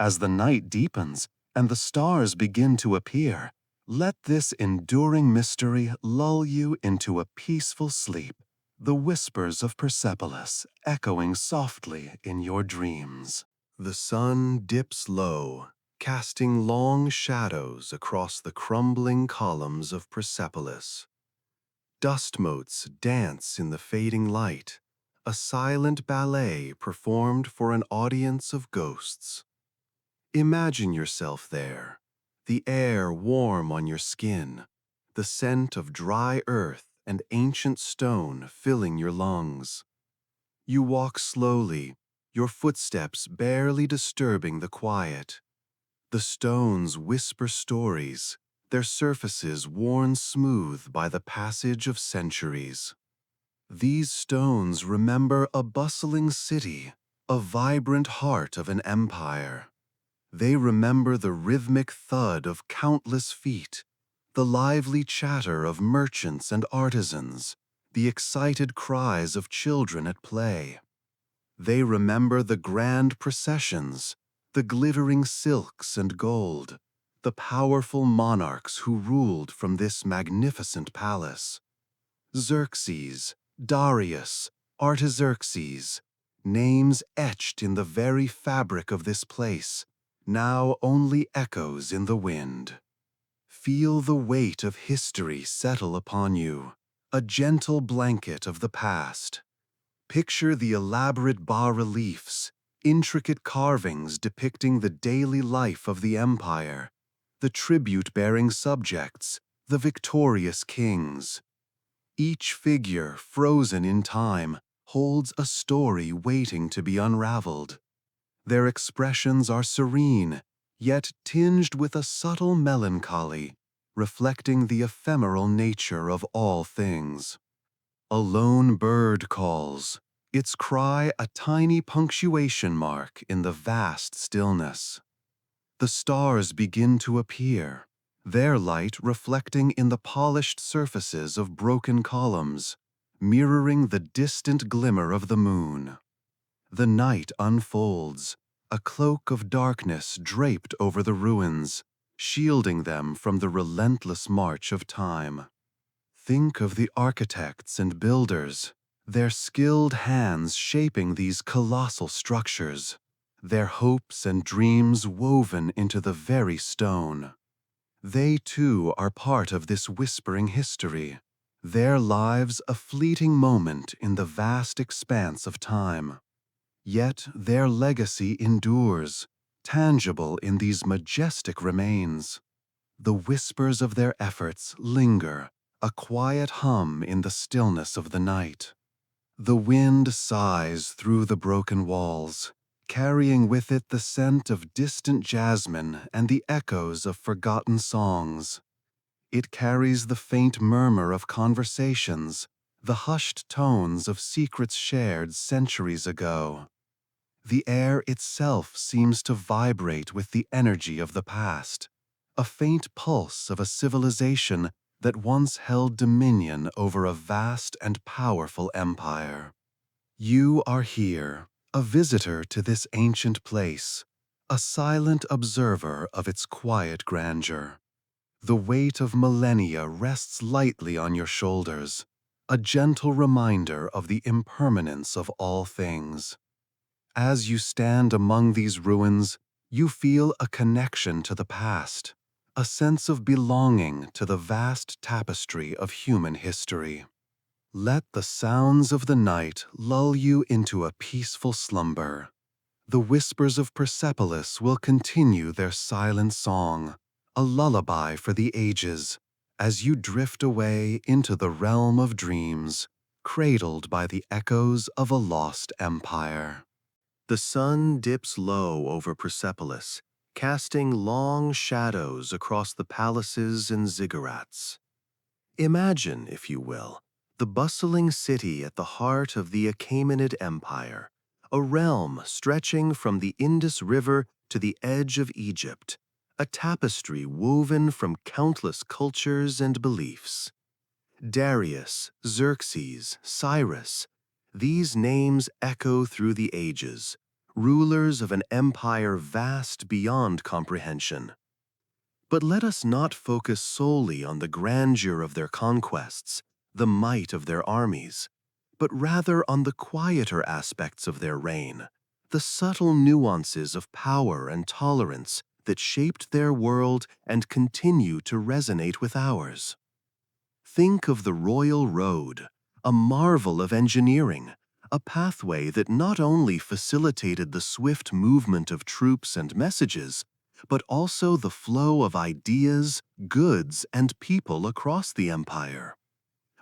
As the night deepens and the stars begin to appear, let this enduring mystery lull you into a peaceful sleep, the whispers of Persepolis echoing softly in your dreams. The sun dips low, casting long shadows across the crumbling columns of Persepolis. Dust motes dance in the fading light, a silent ballet performed for an audience of ghosts. Imagine yourself there, the air warm on your skin, the scent of dry earth and ancient stone filling your lungs. You walk slowly, your footsteps barely disturbing the quiet. The stones whisper stories, their surfaces worn smooth by the passage of centuries. These stones remember a bustling city, a vibrant heart of an empire. They remember the rhythmic thud of countless feet, the lively chatter of merchants and artisans, the excited cries of children at play. They remember the grand processions, the glittering silks and gold, the powerful monarchs who ruled from this magnificent palace. Xerxes, Darius, Artaxerxes, names etched in the very fabric of this place, now only echoes in the wind. Feel the weight of history settle upon you, a gentle blanket of the past. Picture the elaborate bas-reliefs, intricate carvings depicting the daily life of the empire, the tribute-bearing subjects, the victorious kings. Each figure, frozen in time, holds a story waiting to be unraveled. Their expressions are serene, yet tinged with a subtle melancholy, reflecting the ephemeral nature of all things. A lone bird calls, its cry a tiny punctuation mark in the vast stillness. The stars begin to appear, their light reflecting in the polished surfaces of broken columns, mirroring the distant glimmer of the moon. The night unfolds, a cloak of darkness draped over the ruins, shielding them from the relentless march of time. Think of the architects and builders, their skilled hands shaping these colossal structures, their hopes and dreams woven into the very stone. They too are part of this whispering history, their lives a fleeting moment in the vast expanse of time. Yet their legacy endures, tangible in these majestic remains. The whispers of their efforts linger, a quiet hum in the stillness of the night. The wind sighs through the broken walls, carrying with it the scent of distant jasmine and the echoes of forgotten songs. It carries the faint murmur of conversations, the hushed tones of secrets shared centuries ago. The air itself seems to vibrate with the energy of the past, a faint pulse of a civilization that once held dominion over a vast and powerful empire. You are here, a visitor to this ancient place, a silent observer of its quiet grandeur. The weight of millennia rests lightly on your shoulders, a gentle reminder of the impermanence of all things. As you stand among these ruins, you feel a connection to the past, a sense of belonging to the vast tapestry of human history. Let the sounds of the night lull you into a peaceful slumber. The whispers of Persepolis will continue their silent song, a lullaby for the ages, as you drift away into the realm of dreams, cradled by the echoes of a lost empire. The sun dips low over Persepolis, casting long shadows across the palaces and ziggurats. Imagine, if you will, the bustling city at the heart of the Achaemenid Empire, a realm stretching from the Indus River to the edge of Egypt, a tapestry woven from countless cultures and beliefs. Darius, Xerxes, Cyrus, these names echo through the ages, rulers of an empire vast beyond comprehension. But let us not focus solely on the grandeur of their conquests, the might of their armies, but rather on the quieter aspects of their reign, the subtle nuances of power and tolerance that shaped their world and continue to resonate with ours. Think of the Royal Road, a marvel of engineering, a pathway that not only facilitated the swift movement of troops and messages, but also the flow of ideas, goods, and people across the empire.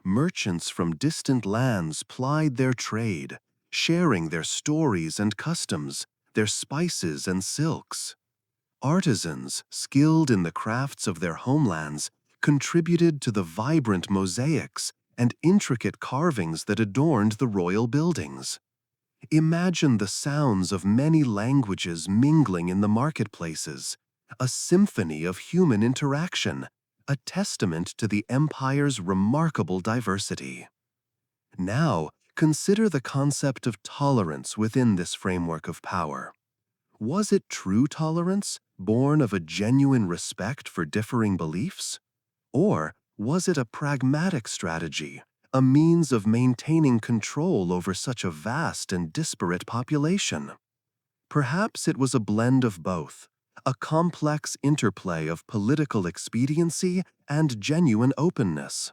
Merchants from distant lands plied their trade, sharing their stories and customs, their spices and silks. Artisans, skilled in the crafts of their homelands, contributed to the vibrant mosaics and intricate carvings that adorned the royal buildings. Imagine the sounds of many languages mingling in the marketplaces, a symphony of human interaction, a testament to the empire's remarkable diversity. Now, consider the concept of tolerance within this framework of power. Was it true tolerance, born of a genuine respect for differing beliefs? Or was it a pragmatic strategy, a means of maintaining control over such a vast and disparate population? Perhaps it was a blend of both, a complex interplay of political expediency and genuine openness.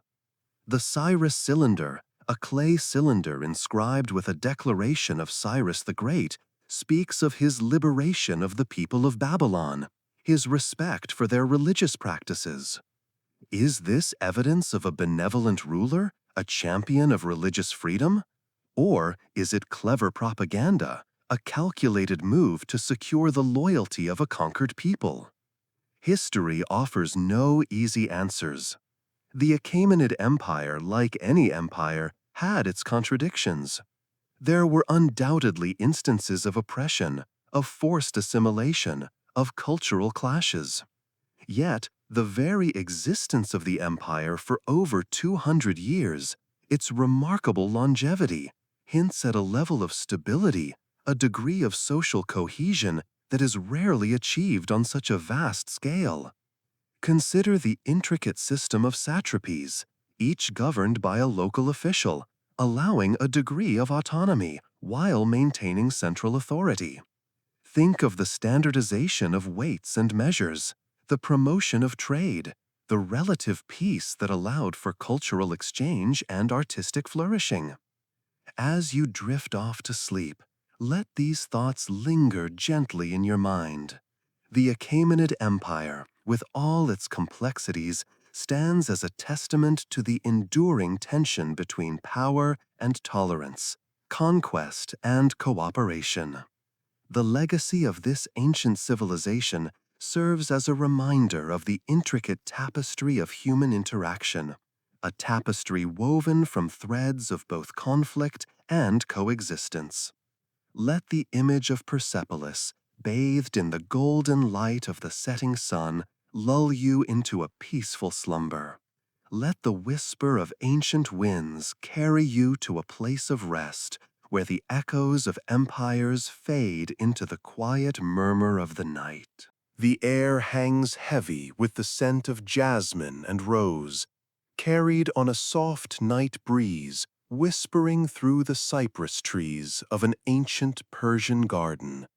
The Cyrus Cylinder, a clay cylinder inscribed with a declaration of Cyrus the Great, speaks of his liberation of the people of Babylon, his respect for their religious practices. Is this evidence of a benevolent ruler, a champion of religious freedom? Or is it clever propaganda, a calculated move to secure the loyalty of a conquered people? History offers no easy answers. The Achaemenid Empire, like any empire, had its contradictions. There were undoubtedly instances of oppression, of forced assimilation, of cultural clashes. Yet, the very existence of the empire for over 200 years, its remarkable longevity, hints at a level of stability, a degree of social cohesion that is rarely achieved on such a vast scale. Consider the intricate system of satrapies, each governed by a local official, allowing a degree of autonomy while maintaining central authority. Think of the standardization of weights and measures, the promotion of trade, the relative peace that allowed for cultural exchange and artistic flourishing. As you drift off to sleep, let these thoughts linger gently in your mind. The Achaemenid Empire, with all its complexities, stands as a testament to the enduring tension between power and tolerance, conquest and cooperation. The legacy of this ancient civilization serves as a reminder of the intricate tapestry of human interaction, a tapestry woven from threads of both conflict and coexistence. Let the image of Persepolis, bathed in the golden light of the setting sun, lull you into a peaceful slumber. Let the whisper of ancient winds carry you to a place of rest, where the echoes of empires fade into the quiet murmur of the night. The air hangs heavy with the scent of jasmine and rose, carried on a soft night breeze, whispering through the cypress trees of an ancient Persian garden.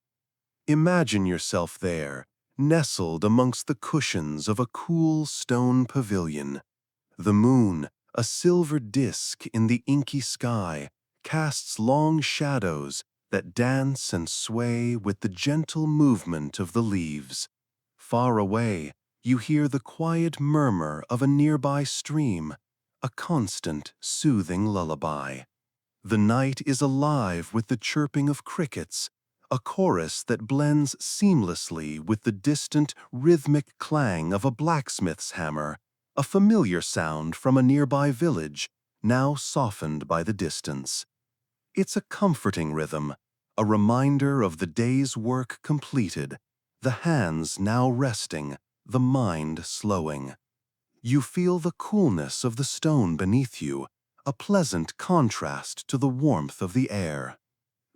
Imagine yourself there, nestled amongst the cushions of a cool stone pavilion. The moon, a silver disk in the inky sky, casts long shadows that dance and sway with the gentle movement of the leaves. Far away, you hear the quiet murmur of a nearby stream, a constant, soothing lullaby. The night is alive with the chirping of crickets, a chorus that blends seamlessly with the distant, rhythmic clang of a blacksmith's hammer, a familiar sound from a nearby village, now softened by the distance. It's a comforting rhythm, a reminder of the day's work completed, the hands now resting, the mind slowing. You feel the coolness of the stone beneath you, a pleasant contrast to the warmth of the air.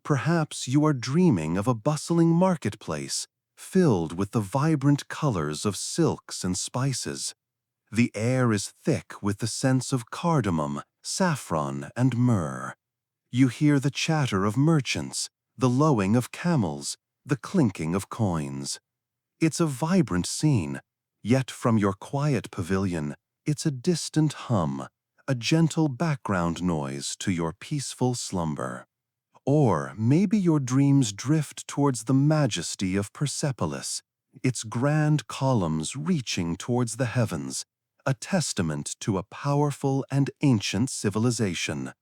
Perhaps you are dreaming of a bustling marketplace filled with the vibrant colors of silks and spices. The air is thick with the scents of cardamom, saffron, and myrrh. You hear the chatter of merchants, the lowing of camels, the clinking of coins. It's a vibrant scene, yet from your quiet pavilion, it's a distant hum, a gentle background noise to your peaceful slumber. Or maybe your dreams drift towards the majesty of Persepolis, its grand columns reaching towards the heavens, a testament to a powerful and ancient civilization.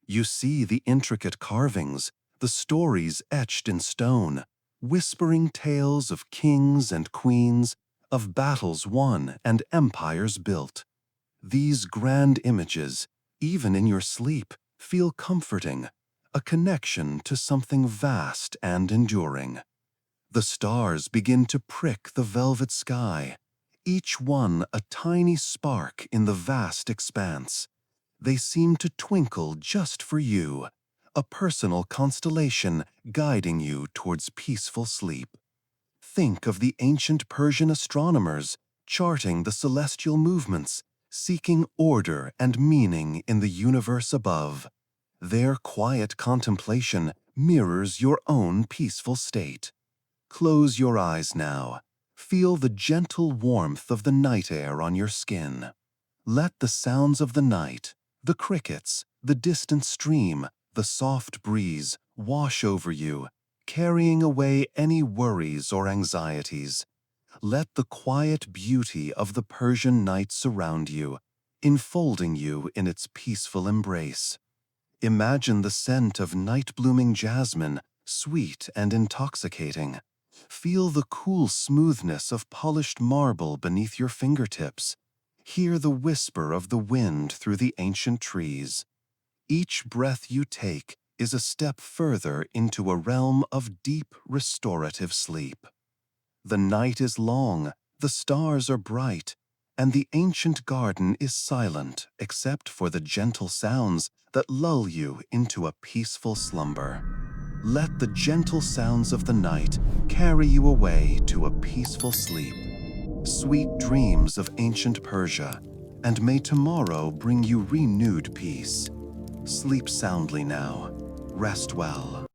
You see the intricate carvings, the stories etched in stone, whispering tales of kings and queens, of battles won and empires built. These grand images, even in your sleep, feel comforting, a connection to something vast and enduring. The stars begin to prick the velvet sky, each one a tiny spark in the vast expanse. They seem to twinkle just for you, a personal constellation guiding you towards peaceful sleep. Think of the ancient Persian astronomers charting the celestial movements, seeking order and meaning in the universe above. Their quiet contemplation mirrors your own peaceful state. Close your eyes now. Feel the gentle warmth of the night air on your skin. Let the sounds of the night, the crickets, the distant stream, the soft breeze wash over you, carrying away any worries or anxieties. Let the quiet beauty of the Persian night surround you, enfolding you in its peaceful embrace. Imagine the scent of night-blooming jasmine, sweet and intoxicating. Feel the cool smoothness of polished marble beneath your fingertips. Hear the whisper of the wind through the ancient trees. Each breath you take is a step further into a realm of deep, restorative sleep. The night is long, the stars are bright, and the ancient garden is silent except for the gentle sounds that lull you into a peaceful slumber. Let the gentle sounds of the night carry you away to a peaceful sleep. Sweet dreams of ancient Persia, and may tomorrow bring you renewed peace. Sleep soundly now. Rest well.